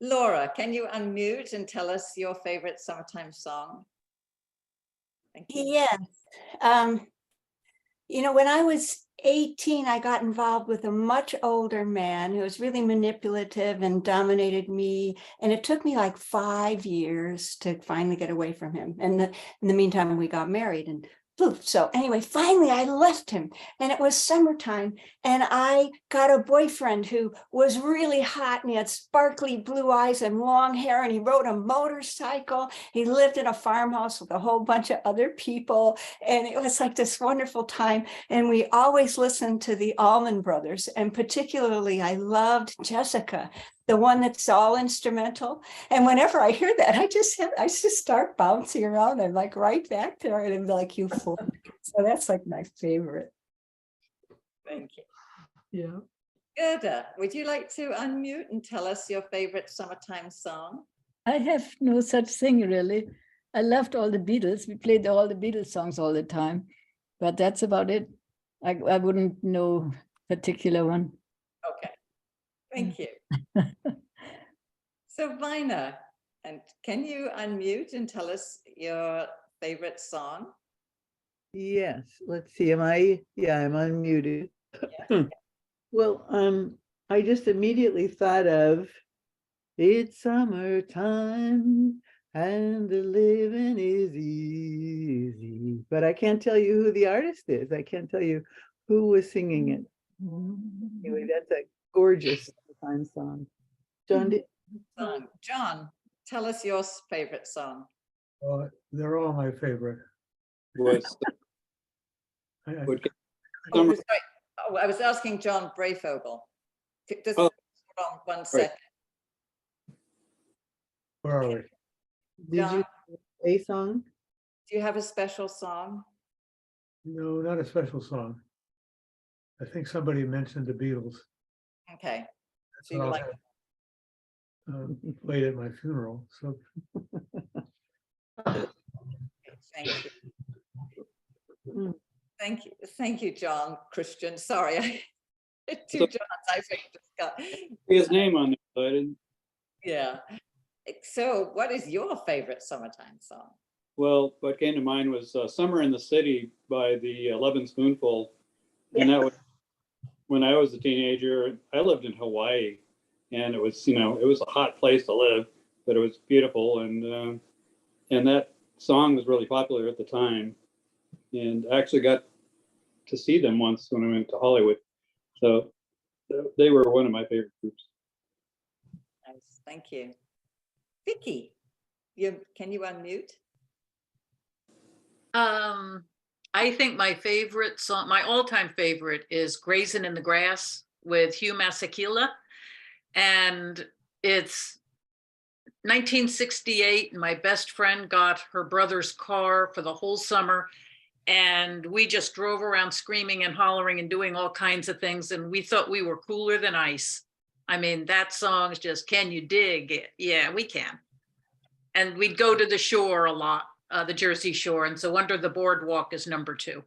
Laura, can you unmute and tell us your favorite summertime song? Thank you.
Yes. When I was 18, I got involved with a much older man who was really manipulative and dominated me. And it took me like 5 years to finally get away from him. And in the meantime, we got married and poof. So anyway, finally I left him, and it was summertime, and I got a boyfriend who was really hot, and he had sparkly blue eyes and long hair, and he rode a motorcycle. He lived in a farmhouse with a whole bunch of other people, and it was like this wonderful time. And we always listened to the Allman Brothers, and particularly I loved Jessica, the one that's all instrumental. And whenever I hear that, I just start bouncing around. I'm like right back there, and I'm like euphoric. So that's like my favorite.
Thank you.
Yeah.
Gerda, would you like to unmute and tell us your favorite summertime song?
I have no such thing really. I loved all the Beatles. We played all the Beatles songs all the time, but that's about it. I wouldn't know particular one.
Okay, thank you. So Vina, and can you unmute and tell us your favorite song?
Yes, let's see. I'm unmuted.
Yeah.
Well, I just immediately thought of It's Summertime and the living is easy. But I can't tell you who the artist is. I can't tell you who was singing it. Anyway, that's a gorgeous summertime song.
John, tell us your favorite song.
They're all my favorite.
Oh, sorry. Oh, I was asking John Brayfogle. Just
Oh,
hold on one second.
Where are we?
Did
John,
you a song?
do you have a special song?
No, not a special song. I think somebody mentioned the Beatles.
Okay.
That's
So you
what I'll
like,
have played at my funeral. So
thank you.
Mm.
Thank you, John Christian. Sorry, two Johns, I think. Just got,
his name on there, but I didn't.
yeah. So what is your favorite summertime song?
Well, what came to mind was Summer in the City by the Lovin' Spoonful. And that was when I was a teenager. I lived in Hawaii, and it was, it was a hot place to live, but it was beautiful. And that song was really popular at the time. And I actually got to see them once when I went to Hollywood. So they were one of my favorite groups.
Nice, thank you. Vicky, can you unmute?
I think my favorite song, my all-time favorite, is Grazing in the Grass with Hugh Masekela. And it's 1968. And my best friend got her brother's car for the whole summer. And we just drove around screaming and hollering and doing all kinds of things. And we thought we were cooler than ice. I mean, that song is just, can you dig it? Yeah, we can. And we'd go to the shore a lot, the Jersey Shore. And so Under the Boardwalk is number 2.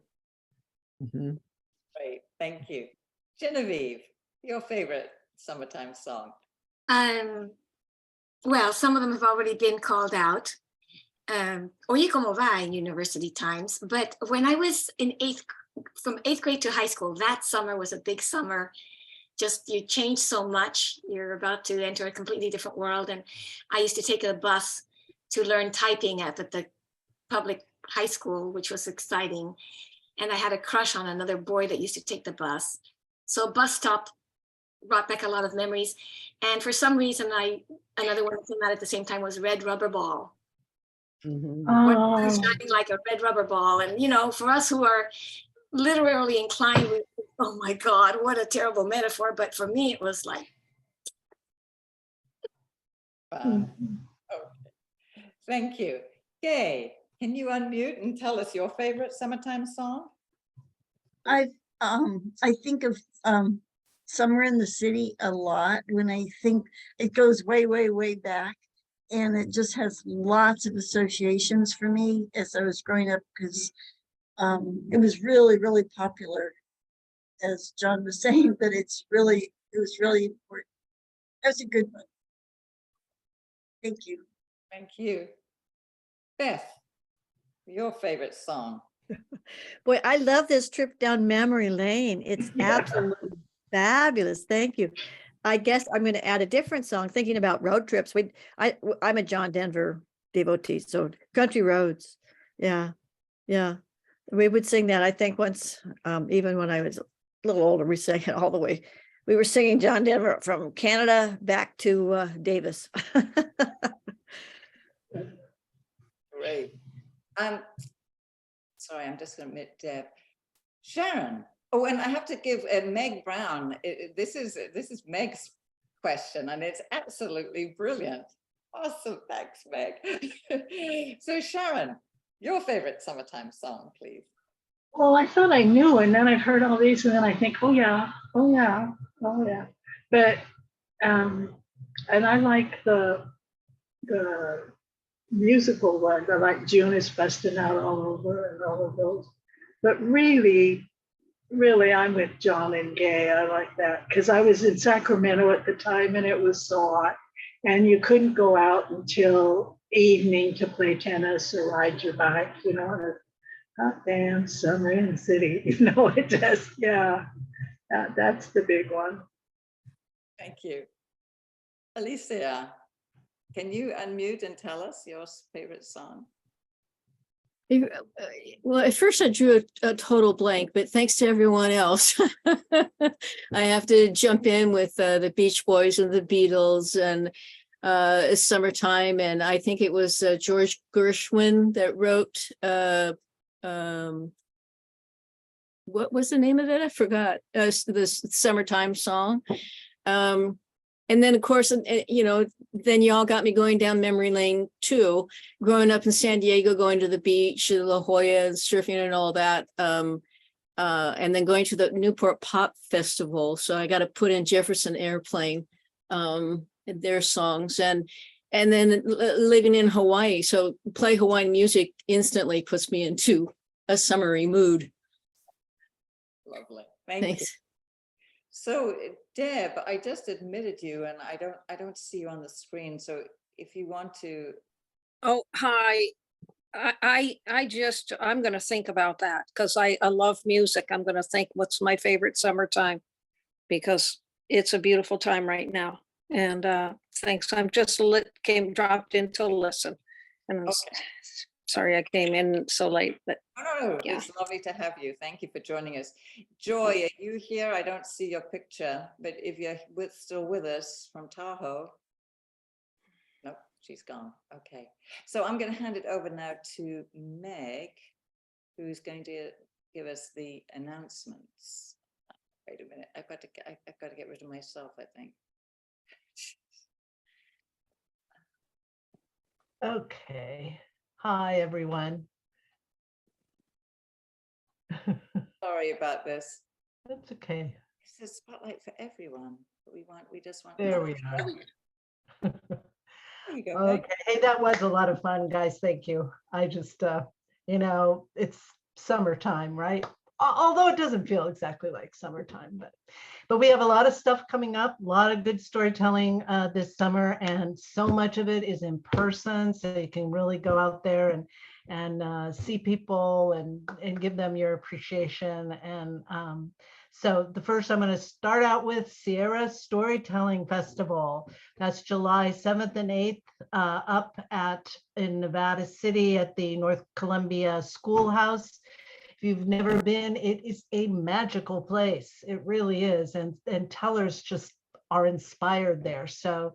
Mhm.
Great, thank you. Genevieve, your favorite summertime song?
Well, some of them have already been called out. Oye Como Va in University Times. But when I was from 8th grade to high school, that summer was a big summer. Just you change so much. You're about to enter a completely different world. And I used to take a bus to learn typing at the public high school, which was exciting. And I had a crush on another boy that used to take the bus. So bus stop brought back a lot of memories. And for some reason, another one that came out at the same time was Red Rubber Ball.
Mhm.
What is shining like a red rubber ball. And, for us who are literally inclined, oh my God, what a terrible metaphor. But for me, it was like.
Okay. Thank you. Gay, can you unmute and tell us your favorite summertime song?
I think of Summer in the City a lot when I think it goes way, way, way back. And it just has lots of associations for me as I was growing up because it was really, really popular, as John was saying, but it was really important. That was a good one. Thank you.
Thank you. Beth, your favorite song?
Boy, I love this trip down memory lane. It's absolutely fabulous. Thank you. I guess I'm going to add a different song, thinking about road trips. I'm a John Denver devotee, so Country Roads. Yeah. We would sing that, I think, once, even when I was a little older, we sang it all the way. We were singing John Denver from Canada back to Davis.
Great. Sorry, I'm just going to admit Deb. Sharon. Oh, and I have to give Meg Brown. This is Meg's question, and it's absolutely brilliant. Awesome, thanks, Meg. So Sharon, your favorite summertime song, please.
Well, I thought I knew, and then I've heard all these, and then I think, oh yeah. But and I like the musical ones. I like June is Busting Out All Over and all of those. But really, I'm with John and Gay. I like that because I was in Sacramento at the time, and it was so hot, and you couldn't go out until evening to play tennis or ride your bike. Hot damn summer in the city. It just, that's the big one.
Thank you. Alicia, can you unmute and tell us your favorite song?
Well, at first I drew a total blank, but thanks to everyone else, I have to jump in with the Beach Boys and the Beatles and Summertime. And I think it was George Gershwin that wrote what was the name of it? I forgot. This summertime song. And then, of course, you know, then y'all got me going down memory lane too. Growing up in San Diego, going to the beach, La Jolla, surfing and all that. And then going to the Newport Pop Festival. So I got to put in Jefferson Airplane, their songs, and then living in Hawaii. So play Hawaiian music instantly puts me into a summery mood.
Lovely. Thank you.
Thanks.
So Deb, I just admitted you and I don't see you on the screen. So if you want to.
Oh, hi. I'm going to think about that because I love music. I'm going to think what's my favorite summertime because it's a beautiful time right now. And thanks. I'm just dropped in to listen. And sorry I came in so late, but
No,
yeah.
It's lovely to have you. Thank you for joining us. Joy, are you here? I don't see your picture, but if you're still with us from Tahoe. Nope, she's gone. Okay. So I'm going to hand it over now to Meg, who's going to give us the announcements. Wait a minute. I've got to get rid of myself, I think.
Okay. Hi, everyone.
Sorry about this.
That's okay.
It's a spotlight for everyone. But we just want.
There we are.
There you go. Meg.
Okay. Hey, that was a lot of fun, guys. Thank you. I just, you know, it's summertime, right? Although it doesn't feel exactly like summertime, but we have a lot of stuff coming up, a lot of good storytelling this summer, and so much of it is in person, so you can really go out there and see people and give them your appreciation. And so the first I'm going to start out with Sierra Storytelling Festival. That's July 7th and 8th up in Nevada City at the North Columbia Schoolhouse. If you've never been, it is a magical place. It really is. And tellers just are inspired there. So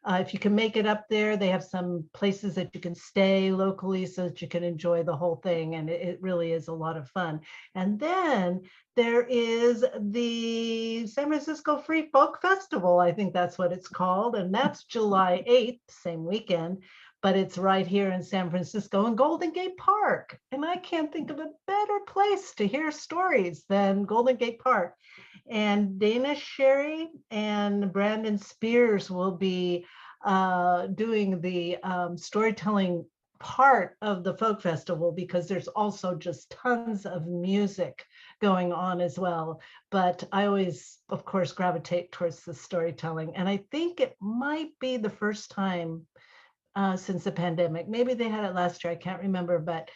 if you can make it up there, they have some places that you can stay locally so that you can enjoy the whole thing. And it really is a lot of fun. And then there is the San Francisco Free Folk Festival. I think that's what it's called. And that's July 8th, same weekend. But it's right here in San Francisco in Golden Gate Park. And I can't think of a better place to hear stories than Golden Gate Park. And Dana Sherry and Brandon Spears will be doing the storytelling part of the folk festival, because there's also just tons of music going on as well. But I always, of course, gravitate towards the storytelling. And I think it might be the first time since the pandemic. Maybe they had it last year, I can't remember, but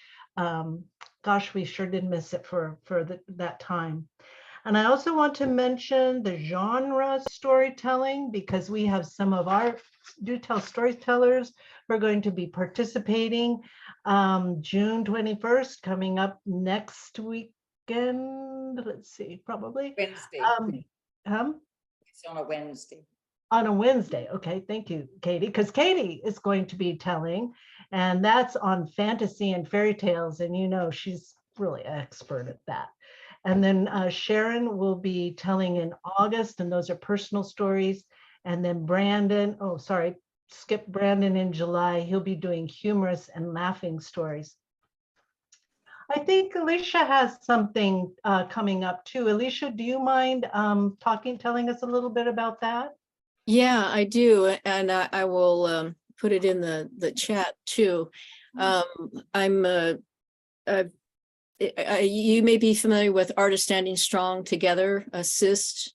gosh, we sure did miss it for that time. And I also want to mention the genre storytelling, because we have some of our Do Tell storytellers who are going to be participating June 21st, coming up next weekend. Let's see, probably.
Wednesday. It's on a Wednesday.
On a Wednesday. Okay, thank you, Katie, because Katie is going to be telling, and that's on fantasy and fairy tales, and you know she's really expert at that. And then Sharon will be telling in August, and those are personal stories. And then Brandon, skip Brandon in July, he'll be doing humorous and laughing stories. I think Alicia has something coming up too. Alicia, do you mind telling us a little bit about that?
Yeah, I do. And I will put it in the chat too. You may be familiar with Artists Standing Strong Together, Assist.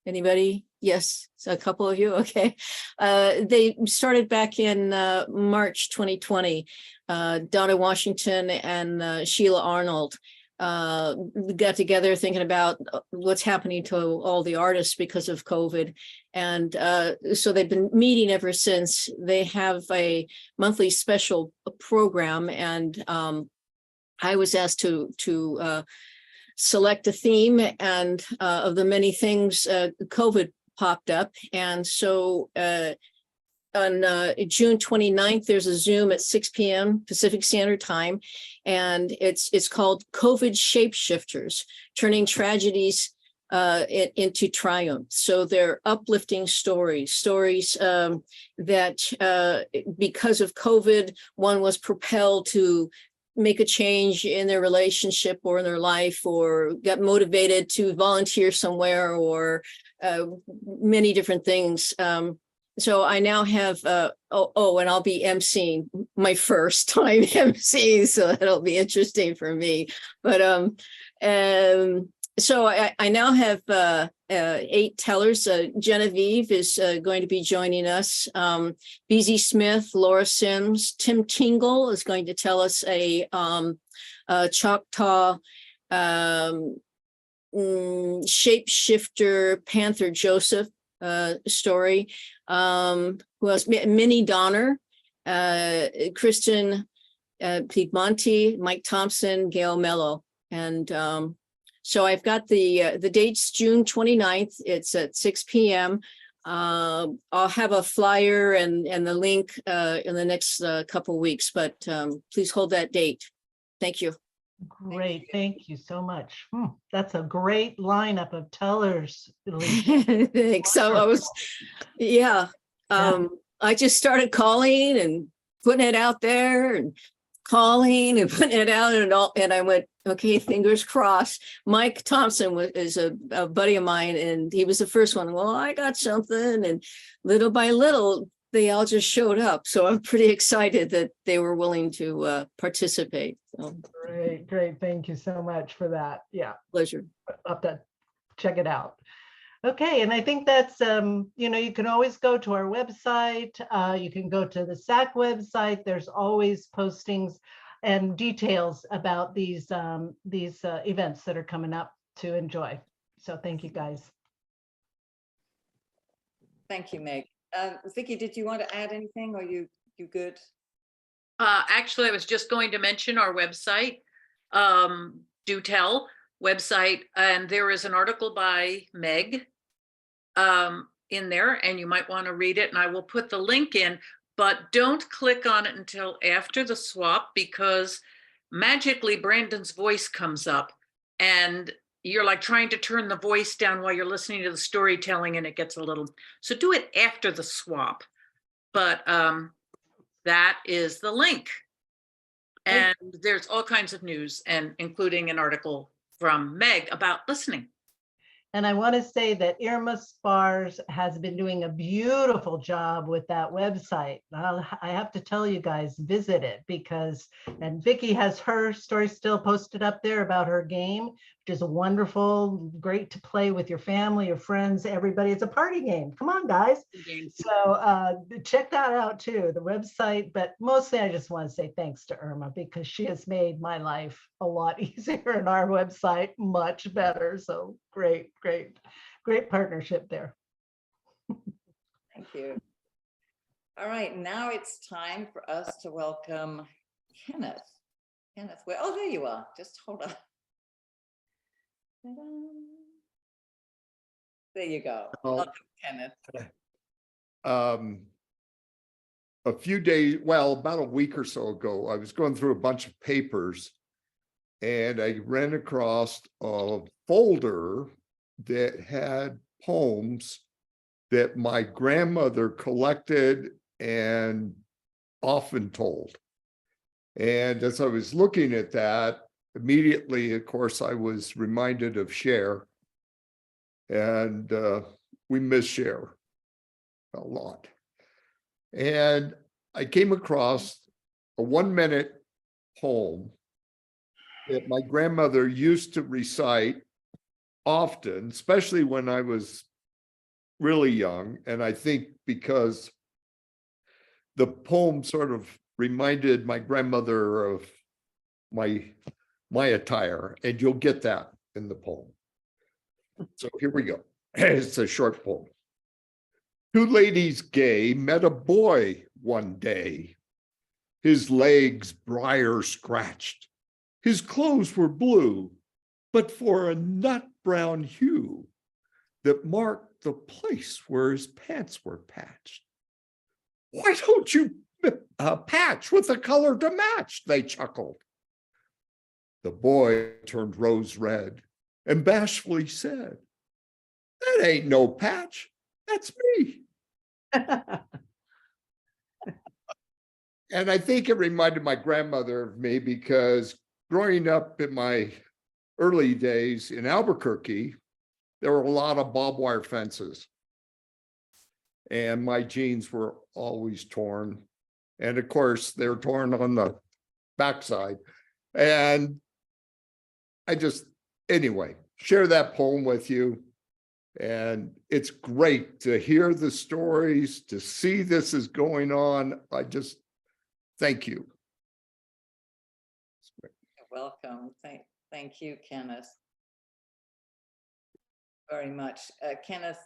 Anybody? Yes, so a couple of you. Okay. They started back in March 2020. Donna Washington and Sheila Arnold got together thinking about what's happening to all the artists because of COVID. And so they've been meeting ever since. They have a monthly special program, and I was asked to select a theme, and of the many things, COVID popped up. And so June 29th, there's a Zoom at 6 p.m. Pacific Standard Time, and it's called COVID Shapeshifters, Turning Tragedies into triumph. So they're uplifting stories that because of COVID, one was propelled to make a change in their relationship or in their life, or got motivated to volunteer somewhere, or many different things. So I now have, and I'll be emceeing, my first time emceeing, so that'll be interesting for me. But so I now have 8 tellers. Genevieve is going to be joining us. BZ Smith, Laura Sims, Tim Tingle is going to tell us a Choctaw shapeshifter Panther Joseph story. Who else? Minnie Donner, Kristen Piedmonte, Mike Thompson, Gail Mello. And so I've got the dates, June 29th. It's at 6 p.m. I'll have a flyer and the link in the next couple weeks, but please hold that date. Thank you.
Great, thank you so much. That's a great lineup of tellers.
Thanks. So I was, I just started calling and putting it out there and calling and putting it out and I went, okay, fingers crossed. Mike Thompson is a buddy of mine, and he was the first one. Well, I got something, and little by little, they all just showed up. So I'm pretty excited that they were willing to participate. So.
Great. Thank you so much for that. Yeah.
Pleasure.
I'll have to check it out. Okay, and I think that's, you can always go to our website. You can go to the SAC website. There's always postings and details about these events that are coming up to enjoy. So thank you, guys.
Thank you, Meg. Vicky, did you want to add anything, or you good?
Actually, I was just going to mention our website, Do Tell website, and there is an article by Meg in there, and you might want to read it, and I will put the link in, but don't click on it until after the swap, because magically Brandon's voice comes up and you're like trying to turn the voice down while you're listening to the storytelling, and it gets a little, so do it after the swap. But that is the link. And there's all kinds of news, and including an article from Meg about listening.
And I want to say that Irma Spars has been doing a beautiful job with that website. I have to tell you guys, visit it, and Vicky has her story still posted up there about her game, which is wonderful, great to play with your family, your friends, everybody. It's a party game. Come on, guys. So check that out too, the website. But mostly I just want to say thanks to Irma, because she has made my life a lot easier and our website much better. So great partnership there.
Thank you. All right, now it's time for us to welcome Kenneth. Kenneth, oh, there you are. Just hold on. Ta-da. There you go. Welcome, Kenneth.
A few days, well, about a week or so ago, I was going through a bunch of papers, and I ran across a folder that had poems that my grandmother collected and often told. And as I was looking at that, immediately, of course, I was reminded of Cher, and we miss Cher a lot. And I came across a 1-minute poem that my grandmother used to recite often, especially when I was really young. And I think because the poem sort of reminded my grandmother of my attire, and you'll get that in the poem. So here we go. It's a short poem. 2 ladies gay met a boy one day. His legs briar scratched. His clothes were blue, but for a nut brown hue that marked the place where his pants were patched. Why don't you patch with a color to match? They chuckled. The boy turned rose red and bashfully said, that ain't no patch, that's me. And I think it reminded my grandmother of me because growing up in my early days in Albuquerque, there were a lot of barbed wire fences. And my jeans were always torn. And of course, they're torn on the backside. And I just, anyway, share that poem with you. And it's great to hear the stories, to see this is going on. I just, thank you.
You're welcome. Thank you, Kenneth. Very much. Kenneth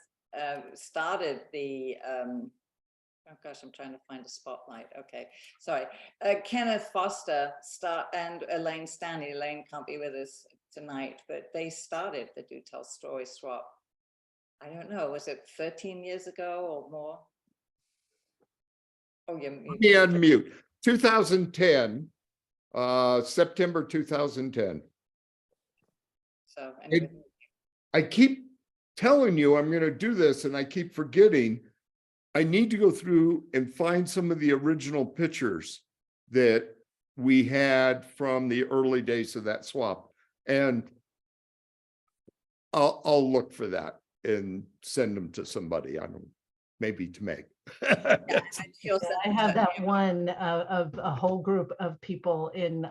started the, oh gosh, I'm trying to find a spotlight. Okay, sorry. Kenneth Foster and Elaine Stanley. Elaine can't be with us tonight, but they started the Do Tell Story Swap. I don't know, was it 13 years ago or more? Oh, you're mute.
Yeah, unmute. 2010, September 2010.
So anyway.
I keep telling you I'm going to do this and I keep forgetting. I need to go through and find some of the original pictures that we had from the early days of that swap. And I'll look for that and send them to somebody. I don't, maybe to Meg.
Yeah, I have that one of a whole group of people in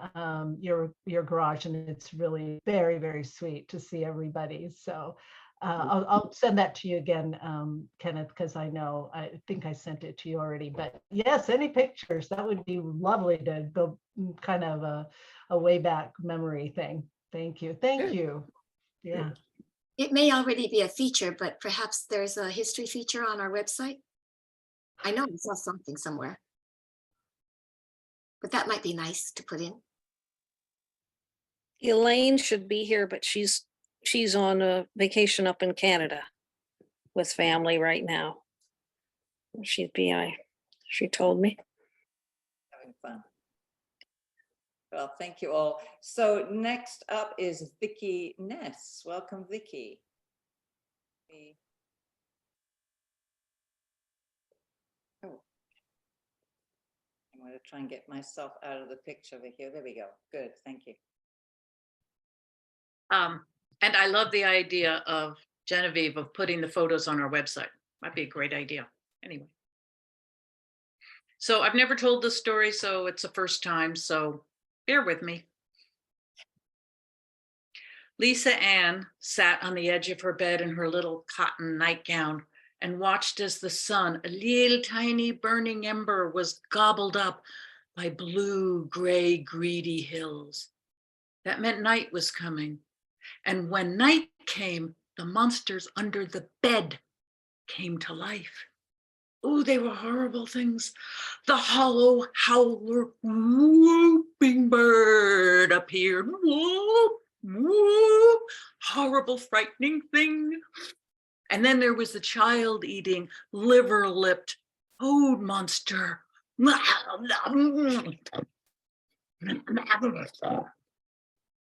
your garage, and it's really very, very sweet to see everybody. So I'll send that to you again, Kenneth, because I think I sent it to you already. But yes, any pictures, that would be lovely to go kind of a way back memory thing. Thank you. Thank you. Yeah.
It may already be a feature, but perhaps there's a history feature on our website. I know I saw something somewhere, but that might be nice to put in.
Elaine should be here, but she's on a vacation up in Canada with family right now. She told me.
Having fun. Well, thank you all. So next up is Vicki Ness. Welcome, Vicki. Oh, I'm going to try and get myself out of the picture over here. There we go. Good, thank you.
And I love the idea of Genevieve of putting the photos on our website. Might be a great idea. Anyway. So I've never told this story, so it's the first time, so bear with me. Lisa Ann sat on the edge of her bed in her little cotton nightgown and watched as the sun, a little tiny burning ember, was gobbled up by blue, gray, greedy hills. That meant night was coming. And when night came, the monsters under the bed came to life. Oh, they were horrible things. The hollow howler whooping bird appeared. Whoop, whoop, horrible, frightening thing. And then there was the child-eating, liver-lipped toad monster.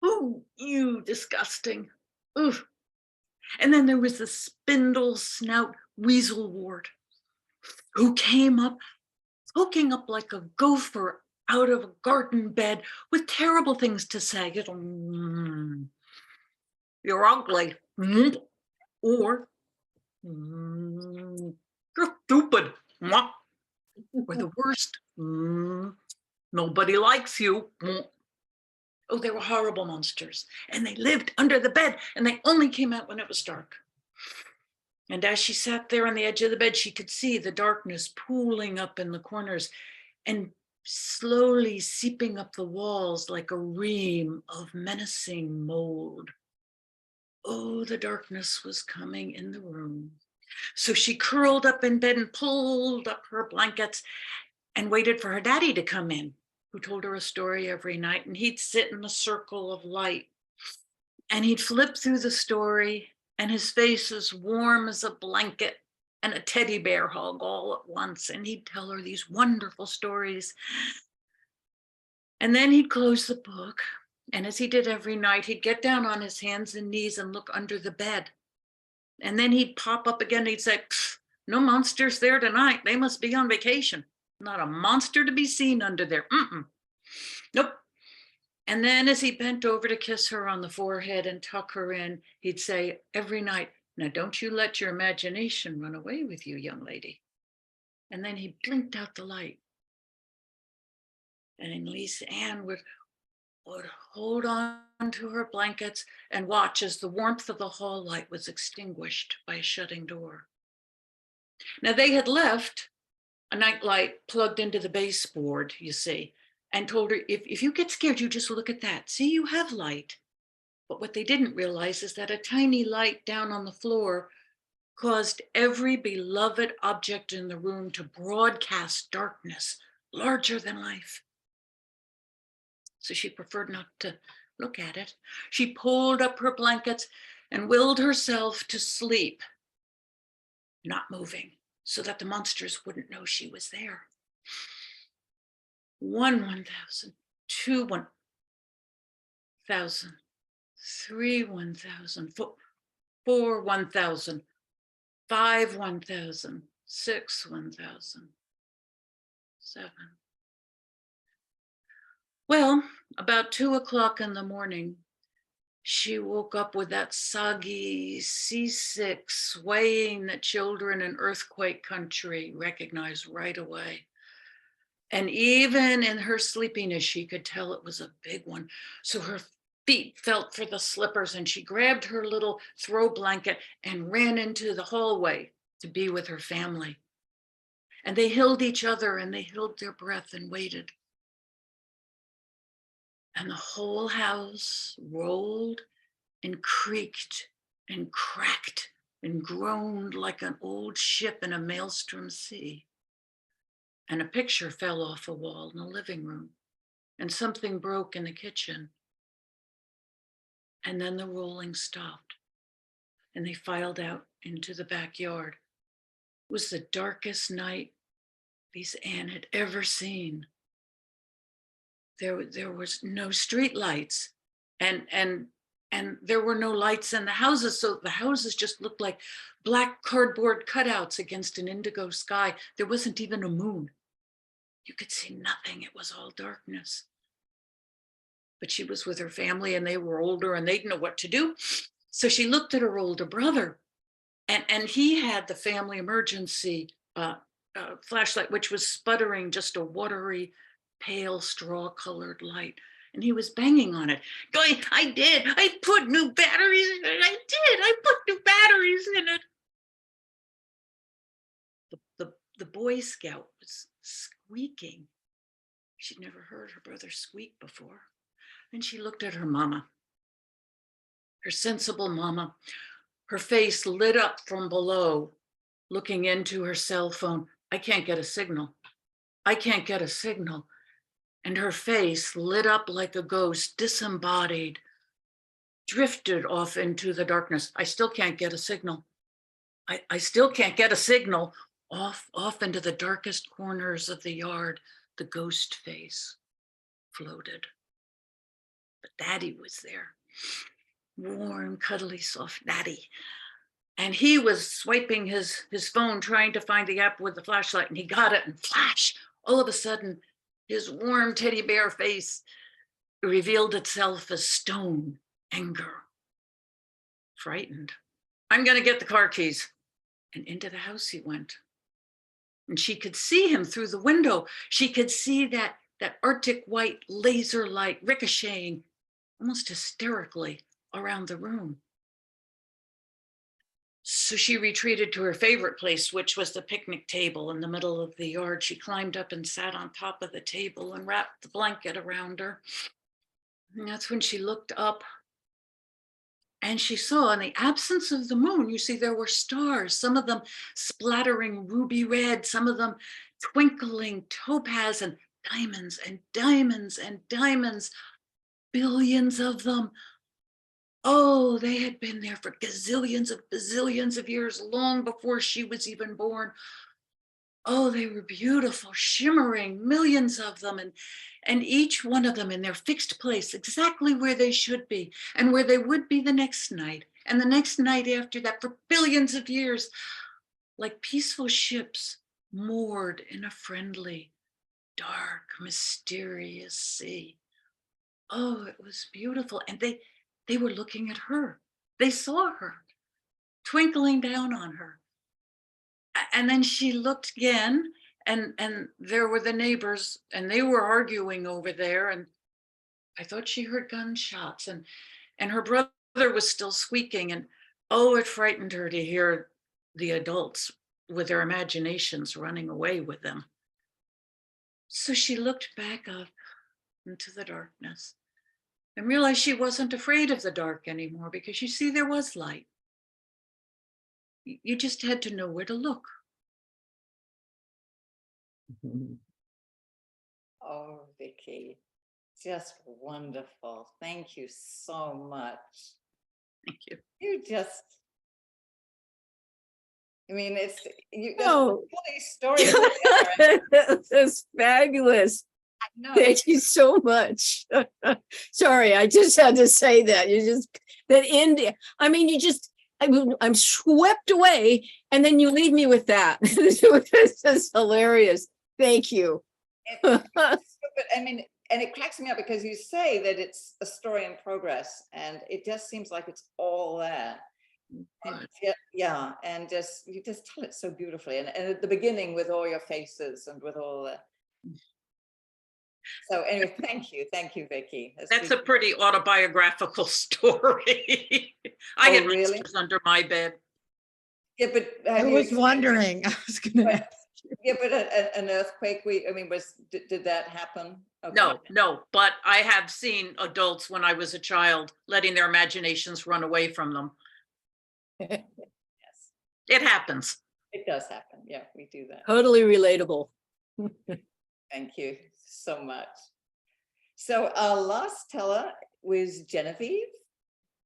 Oh, you disgusting. Oof. And then there was the spindle snout weasel wart who came up, poking up like a gopher out of a garden bed with terrible things to say. You're ugly. Or you're stupid. Or the worst, nobody likes you. Oh, they were horrible monsters. And they lived under the bed, and they only came out when it was dark. And as she sat there on the edge of the bed, she could see the darkness pooling up in the corners and slowly seeping up the walls like a ream of menacing mold. Oh, the darkness was coming in the room. So she curled up in bed and pulled up her blankets and waited for her daddy to come in, who told her a story every night. And he'd sit in a circle of light and he'd flip through the story, and his face as warm as a blanket and a teddy bear hug all at once. And he'd tell her these wonderful stories. And then he'd close the book. And as he did every night, he'd get down on his hands and knees and look under the bed. And then he'd pop up again. And he'd say, no monsters there tonight. They must be on vacation. Not a monster to be seen under there. Nope. And then as he bent over to kiss her on the forehead and tuck her in, he'd say every night, now don't you let your imagination run away with you, young lady. And then he blinked out the light. And Lisa Ann would hold on to her blankets and watch as the warmth of the hall light was extinguished by a shutting door. Now they had left a night light plugged into the baseboard, you see, and told her, if you get scared, you just look at that. See, you have light. But what they didn't realize is that a tiny light down on the floor caused every beloved object in the room to broadcast darkness larger than life. So she preferred not to look at it. She pulled up her blankets and willed herself to sleep, not moving, so that the monsters wouldn't know she was there. 1,000, 2 1,000, 3 1,000, 4 1,000, 5 1,000, 6 1,000, 7. Well, about 2 o'clock in the morning, she woke up with that soggy, seasick swaying that children in earthquake country recognize right away. And even in her sleepiness, she could tell it was a big one. So her feet felt for the slippers and she grabbed her little throw blanket and ran into the hallway to be with her family. And they held each other and they held their breath and waited. And the whole house rolled and creaked and cracked and groaned like an old ship in a maelstrom sea. And a picture fell off a wall in the living room, and something broke in the kitchen. And then the rolling stopped, and they filed out into the backyard. It was the darkest night Lisa Ann had ever seen. There was no street lights, and there were no lights in the houses, so the houses just looked like black cardboard cutouts against an indigo sky. There wasn't even a moon. You could see nothing. It was all darkness. But she was with her family and they were older and they didn't know what to do. So she looked at her older brother and he had the family emergency flashlight, which was sputtering just a watery, pale straw-colored light. And he was banging on it, going, I put new batteries in it. I put new batteries in it. The Boy Scout was squeaking. She'd never heard her brother squeak before. And she looked at her mama, her sensible mama, her face lit up from below, looking into her cell phone. I can't get a signal. I can't get a signal. And her face lit up like a ghost, disembodied, drifted off into the darkness. I still can't get a signal. I still can't get a signal. Off into the darkest corners of the yard, the ghost face floated. But Daddy was there, warm, cuddly, soft Daddy. And he was swiping his phone, trying to find the app with the flashlight, and he got it, and flash, all of a sudden, his warm teddy bear face revealed itself as stone, anger, frightened. I'm gonna get the car keys. And into the house he went. And she could see him through the window. She could see that Arctic white laser light ricocheting almost hysterically around the room. So she retreated to her favorite place, which was the picnic table in the middle of the yard. She climbed up and sat on top of the table and wrapped the blanket around her. And that's when she looked up and she saw, in the absence of the moon, you see, there were stars, some of them splattering ruby red, some of them twinkling topaz, and diamonds and diamonds and diamonds, billions of them, Oh, they had been there for bazillions of years, long before she was even born. Oh, they were beautiful, shimmering, millions of them, and each one of them in their fixed place, exactly where they should be, and where they would be the next night, and the next night after that, for billions of years, like peaceful ships moored in a friendly, dark, mysterious sea. Oh, it was beautiful. And they were looking at her. They saw her, twinkling down on her. And then she looked again, and there were the neighbors, and they were arguing over there. And I thought she heard gunshots, and her brother was still squeaking. And oh, it frightened her to hear the adults with their imaginations running away with them. So she looked back up into the darkness and realized she wasn't afraid of the dark anymore, because you see, there was light. You just had to know where to look.
Oh, Vicky, just wonderful. Thank you so much.
Thank you.
You just, I mean, it's, you got
Oh.
all these stories together.
That's fabulous.
I know.
Thank you so much. Sorry, I just had to say that. You just, that India, I mean, you just, I'm swept away, and then you leave me with that. This is hilarious. Thank you.
But I mean, and it cracks me up because you say that it's a story in progress, and it just seems like it's all there. And yeah, and just you just tell it so beautifully, and at the beginning with all your faces and with all the. So anyway, thank you, Vicky.
That's a pretty autobiographical story. I
Oh,
had
really?
monsters under my bed.
Yeah, but
I was wondering, I was gonna ask.
Yeah, but an earthquake. Did that happen? Okay.
No, but I have seen adults when I was a child letting their imaginations run away from them.
Yes,
It happens.
it does happen. Yeah, we do that.
Totally relatable.
Thank you so much. So our last teller was Genevieve.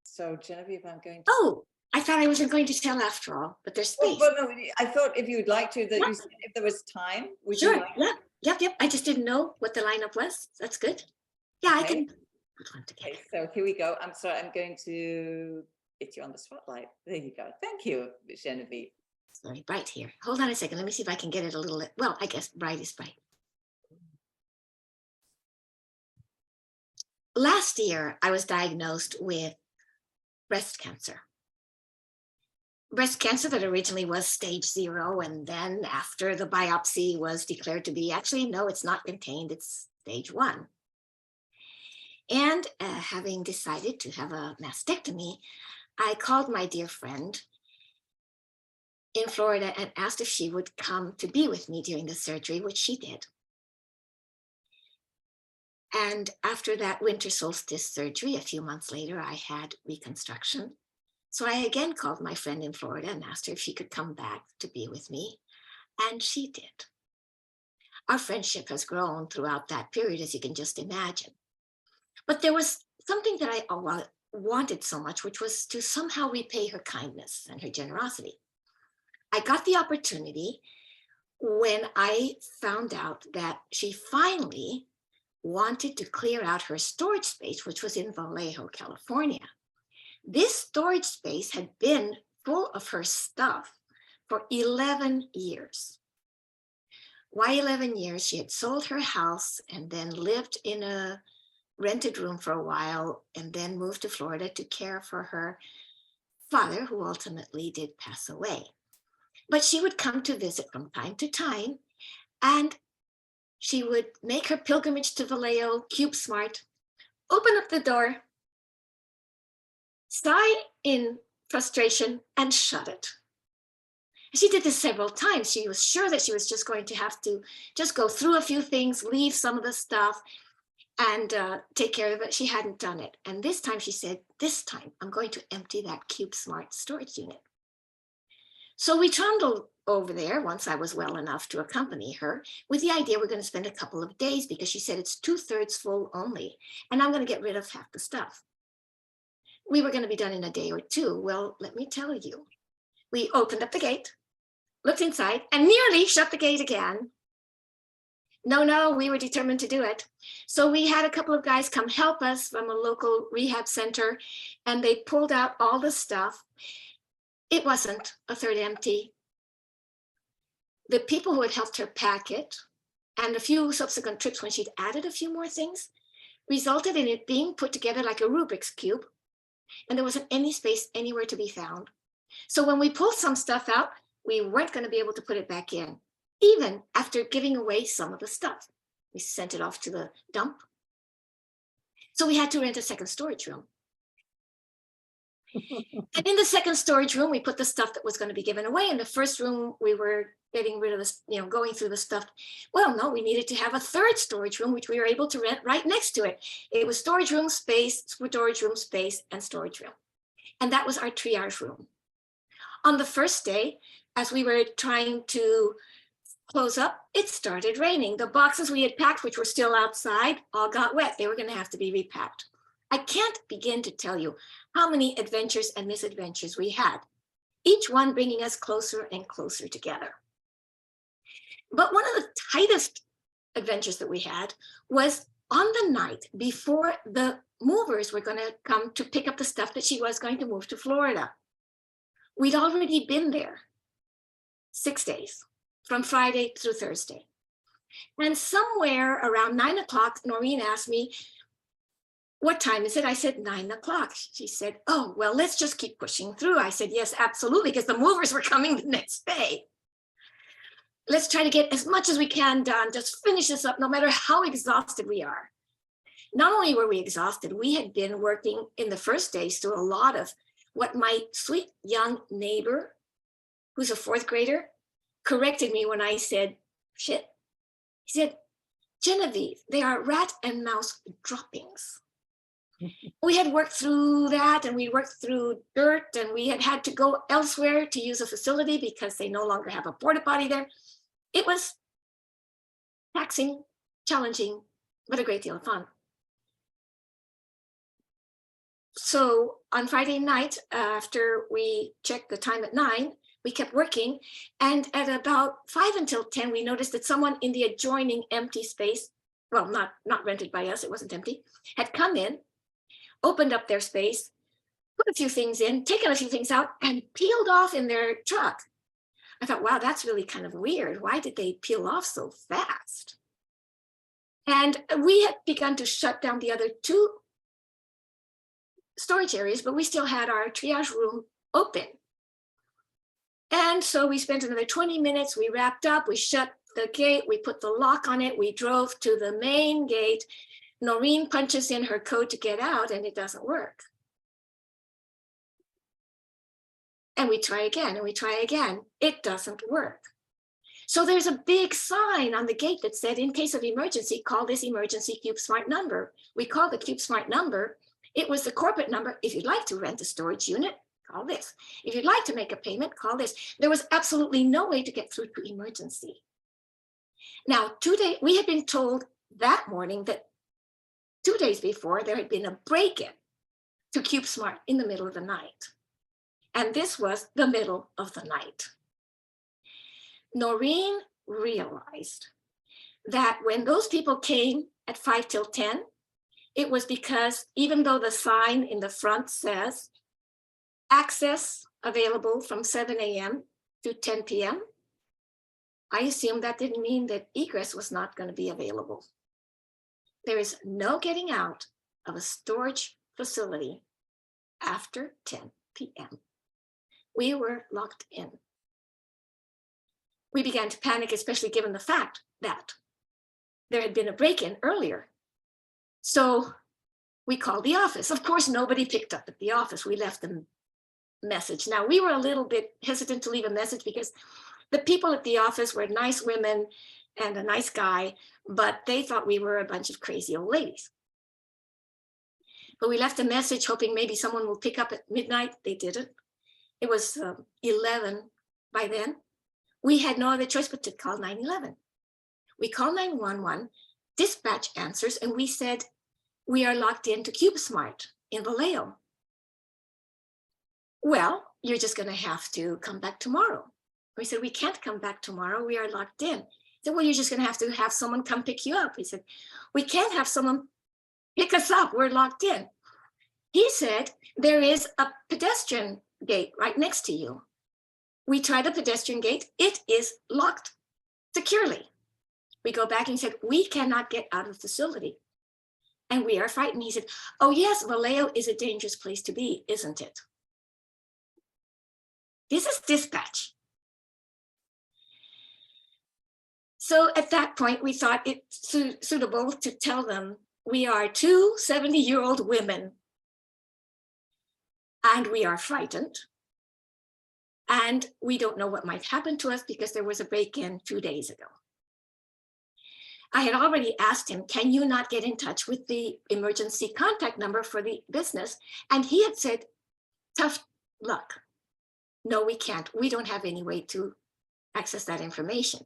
So Genevieve, I'm going to.
Oh, I thought I wasn't going to tell after all, but there's space.
Well, no, I thought if you'd like to, that
Yeah.
you said if there was time, would
Sure.
you like?
Yeah. Yep. I just didn't know what the lineup was. That's good. Yeah, I
Okay.
can put one together.
Okay, so here we go. I'm sorry, I'm going to get you on the spotlight. There you go. Thank you, Genevieve.
Sorry, bright here. Hold on a second. Let me see if I can get it a little. Well, I guess bright is bright. Last year, I was diagnosed with breast cancer. Breast cancer that originally was stage 0, and then after the biopsy was declared to be, actually, no, it's not contained, it's stage 1. And having decided to have a mastectomy, I called my dear friend in Florida and asked if she would come to be with me during the surgery, which she did. And after that winter solstice surgery, a few months later, I had reconstruction. So I again called my friend in Florida and asked her if she could come back to be with me, and she did. Our friendship has grown throughout that period, as you can just imagine. But there was something that I wanted so much, which was to somehow repay her kindness and her generosity. I got the opportunity when I found out that she finally wanted to clear out her storage space, which was in Vallejo, California. This storage space had been full of her stuff for 11 years. Why 11 years? She had sold her house and then lived in a rented room for a while, and then moved to Florida to care for her father, who ultimately did pass away. But she would come to visit from time to time, and she would make her pilgrimage to Vallejo, CubeSmart, open up the door, sigh in frustration, and shut it. She did this several times. She was sure that she was just going to have to just go through a few things, leave some of the stuff, and take care of it. She hadn't done it. And this time she said, this time I'm going to empty that CubeSmart storage unit. So we trundled over there once I was well enough to accompany her, with the idea we're going to spend a couple of days, because she said it's 2/3 full only, and I'm going to get rid of half the stuff. we were going to be done in a day or two. Well, let me tell you, we opened up the gate, looked inside, and nearly shut the gate again. No, we were determined to do it. So we had a couple of guys come help us from a local rehab center, and they pulled out all the stuff. It wasn't a third empty. The people who had helped her pack it, and a few subsequent trips when she'd added a few more things, resulted in it being put together like a Rubik's Cube, and there wasn't any space anywhere to be found. So when we pulled some stuff out, we weren't going to be able to put it back in, even after giving away some of the stuff. We sent it off to the dump. So we had to rent a second storage room. And in the second storage room, we put the stuff that was going to be given away. In the first room, we were getting rid of this, going through the stuff. Well, no, we needed to have a third storage room, which we were able to rent right next to it. It was storage room space, and storage room. And that was our triage room. On the first day, as we were trying to close up, it started raining. The boxes we had packed, which were still outside, all got wet. They were going to have to be repacked. I can't begin to tell you how many adventures and misadventures we had, each one bringing us closer and closer together. But one of the tightest adventures that we had was on the night before the movers were going to come to pick up the stuff that she was going to move to Florida. We'd already been there 6 days, from Friday through Thursday. And somewhere around 9 o'clock, Noreen asked me, "What time is it?" I said, 9 o'clock. She said, "Oh, well, let's just keep pushing through." I said, "Yes, absolutely," because the movers were coming the next day. Let's try to get as much as we can done. Just finish this up, no matter how exhausted we are. Not only were we exhausted, we had been working in the first days through a lot of what my sweet young neighbor, who's a fourth grader, corrected me when I said, "Shit." He said, "Genevieve, they are rat and mouse droppings." We had worked through that, and we worked through dirt, and we had to go elsewhere to use a facility because they no longer have a porta potty there. It was taxing, challenging, but a great deal of fun. So on Friday night, after we checked the time at 9, we kept working. And at about 5 until 10, we noticed that someone in the adjoining empty space, well, not rented by us, it wasn't empty, had come in, opened up their space, put a few things in, taken a few things out, and peeled off in their truck. I thought, wow, that's really kind of weird. Why did they peel off so fast? And we had begun to shut down the other 2 storage areas, but we still had our triage room open. And so we spent another 20 minutes, we wrapped up, we shut the gate, we put the lock on it, we drove to the main gate. Noreen punches in her code to get out, and it doesn't work. And we try again, and we try again. It doesn't work. So there's a big sign on the gate that said, "In case of emergency, call this emergency CubeSmart number." We called the CubeSmart number. It was the corporate number. If you'd like to rent a storage unit, call this. If you'd like to make a payment, call this. There was absolutely no way to get through to emergency. Now, we had been told that morning that 2 days before, there had been a break-in to CubeSmart in the middle of the night. And this was the middle of the night. Noreen realized that when those people came at 5 till 10, it was because even though the sign in the front says access available from 7 a.m. to 10 p.m., I assumed that didn't mean that egress was not going to be available. There is no getting out of a storage facility after 10 p.m. We were locked in. We began to panic, especially given the fact that there had been a break-in earlier. So we called the office. Of course, nobody picked up at the office. We left a message. Now, we were a little bit hesitant to leave a message because the people at the office were nice women and a nice guy, but they thought we were a bunch of crazy old ladies. But we left a message hoping maybe someone will pick up at midnight. They didn't. It was 11 by then. We had no other choice but to call 911. We called 911, dispatch answers, and we said, "We are locked into CubeSmart in Vallejo." well, you're just going to have to come back tomorrow. We said, we can't come back tomorrow. We are locked in. He said, well, you're just going to have someone come pick you up. He said, we can't have someone pick us up. We're locked in. He said, there is a pedestrian gate right next to you. We tried the pedestrian gate. It is locked securely. We go back and he said, we cannot get out of the facility. And we are frightened. He said, oh yes, Vallejo is a dangerous place to be, isn't it? This is dispatch. So at that point, we thought it suitable to tell them we are two 70-year-old women and we are frightened. And we don't know what might happen to us because there was a break-in 2 days ago. I had already asked him, can you not get in touch with the emergency contact number for the business? And he had said, tough luck. No, we can't. We don't have any way to access that information.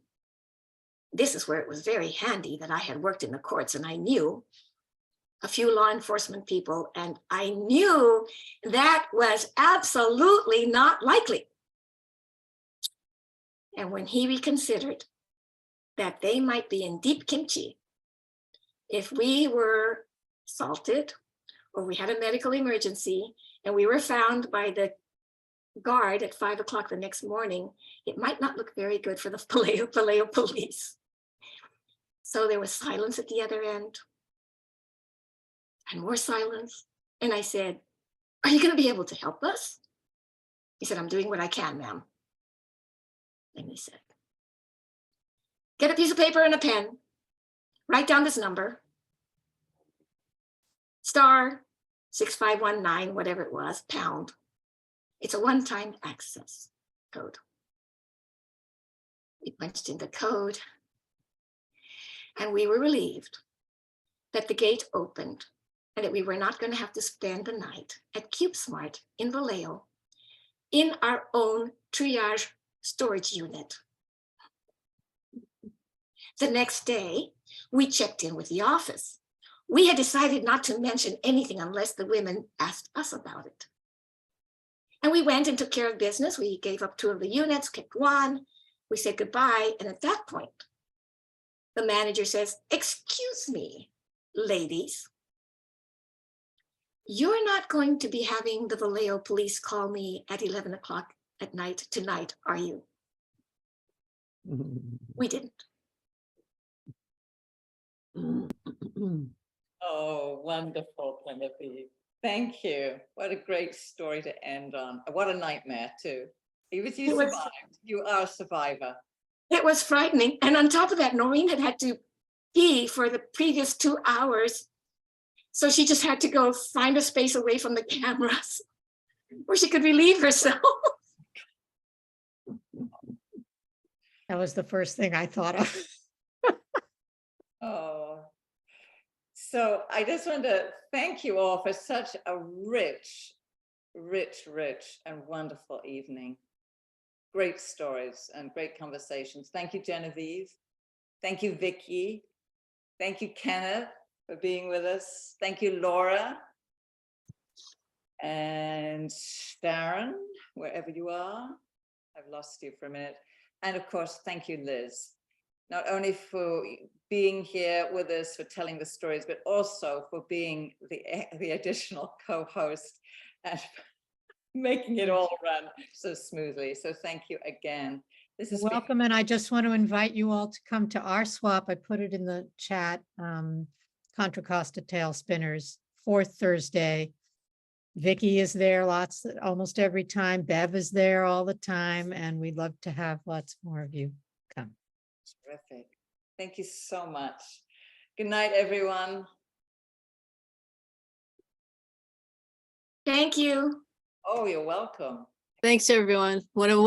This is where it was very handy that I had worked in the courts and I knew a few law enforcement people, and I knew that was absolutely not likely. And when he reconsidered that they might be in deep kimchi if we were assaulted or we had a medical emergency and we were found by the guard at 5 o'clock the next morning, it might not look very good for the Vallejo police. So there was silence at the other end and more silence. And I said, are you going to be able to help us? He said, I'm doing what I can, ma'am. And he said, get a piece of paper and a pen, write down this number, *6519, whatever it was, pound. It's a one-time access code. We punched in the code and we were relieved that the gate opened and that we were not going to have to spend the night at CubeSmart in Vallejo in our own triage storage unit. The next day, we checked in with the office. We had decided not to mention anything unless the women asked us about it. And we went and took care of business. We gave up 2 of the units, kept 1. We said goodbye. And at that point, the manager says, excuse me, ladies, you're not going to be having the Vallejo police call me at 11 o'clock at night tonight, are you? We didn't.
Oh, wonderful, Genevieve. Thank you. What a great story to end on. What a nightmare too. Even you survived. You are a survivor.
It was frightening. And on top of that, Noreen had to pee for the previous 2 hours. So she just had to go find a space away from the cameras where she could relieve herself.
That was the first thing I thought of.
Oh, so I just want to thank you all for such a rich and wonderful evening. Great stories and great conversations. Thank you, Genevieve. Thank you, Vicky. Thank you, Kenneth, for being with us. Thank you, Laura. And Sharon, wherever you are. I've lost you for a minute. And of course, thank you, Liz. Not only for being here with us, for telling the stories, but also for being the additional co-host and making it all run so smoothly. So thank you again. This is
welcome. And I just want to invite you all to come to our swap. I put it in the chat, Contra Costa Tail Spinners, 4th Thursday. Vicky is there almost every time. Bev is there all the time. And we'd love to have lots more of you come.
Terrific. Thank you so much. Good night, everyone.
Thank you.
Oh, you're welcome.
Thanks, everyone. What a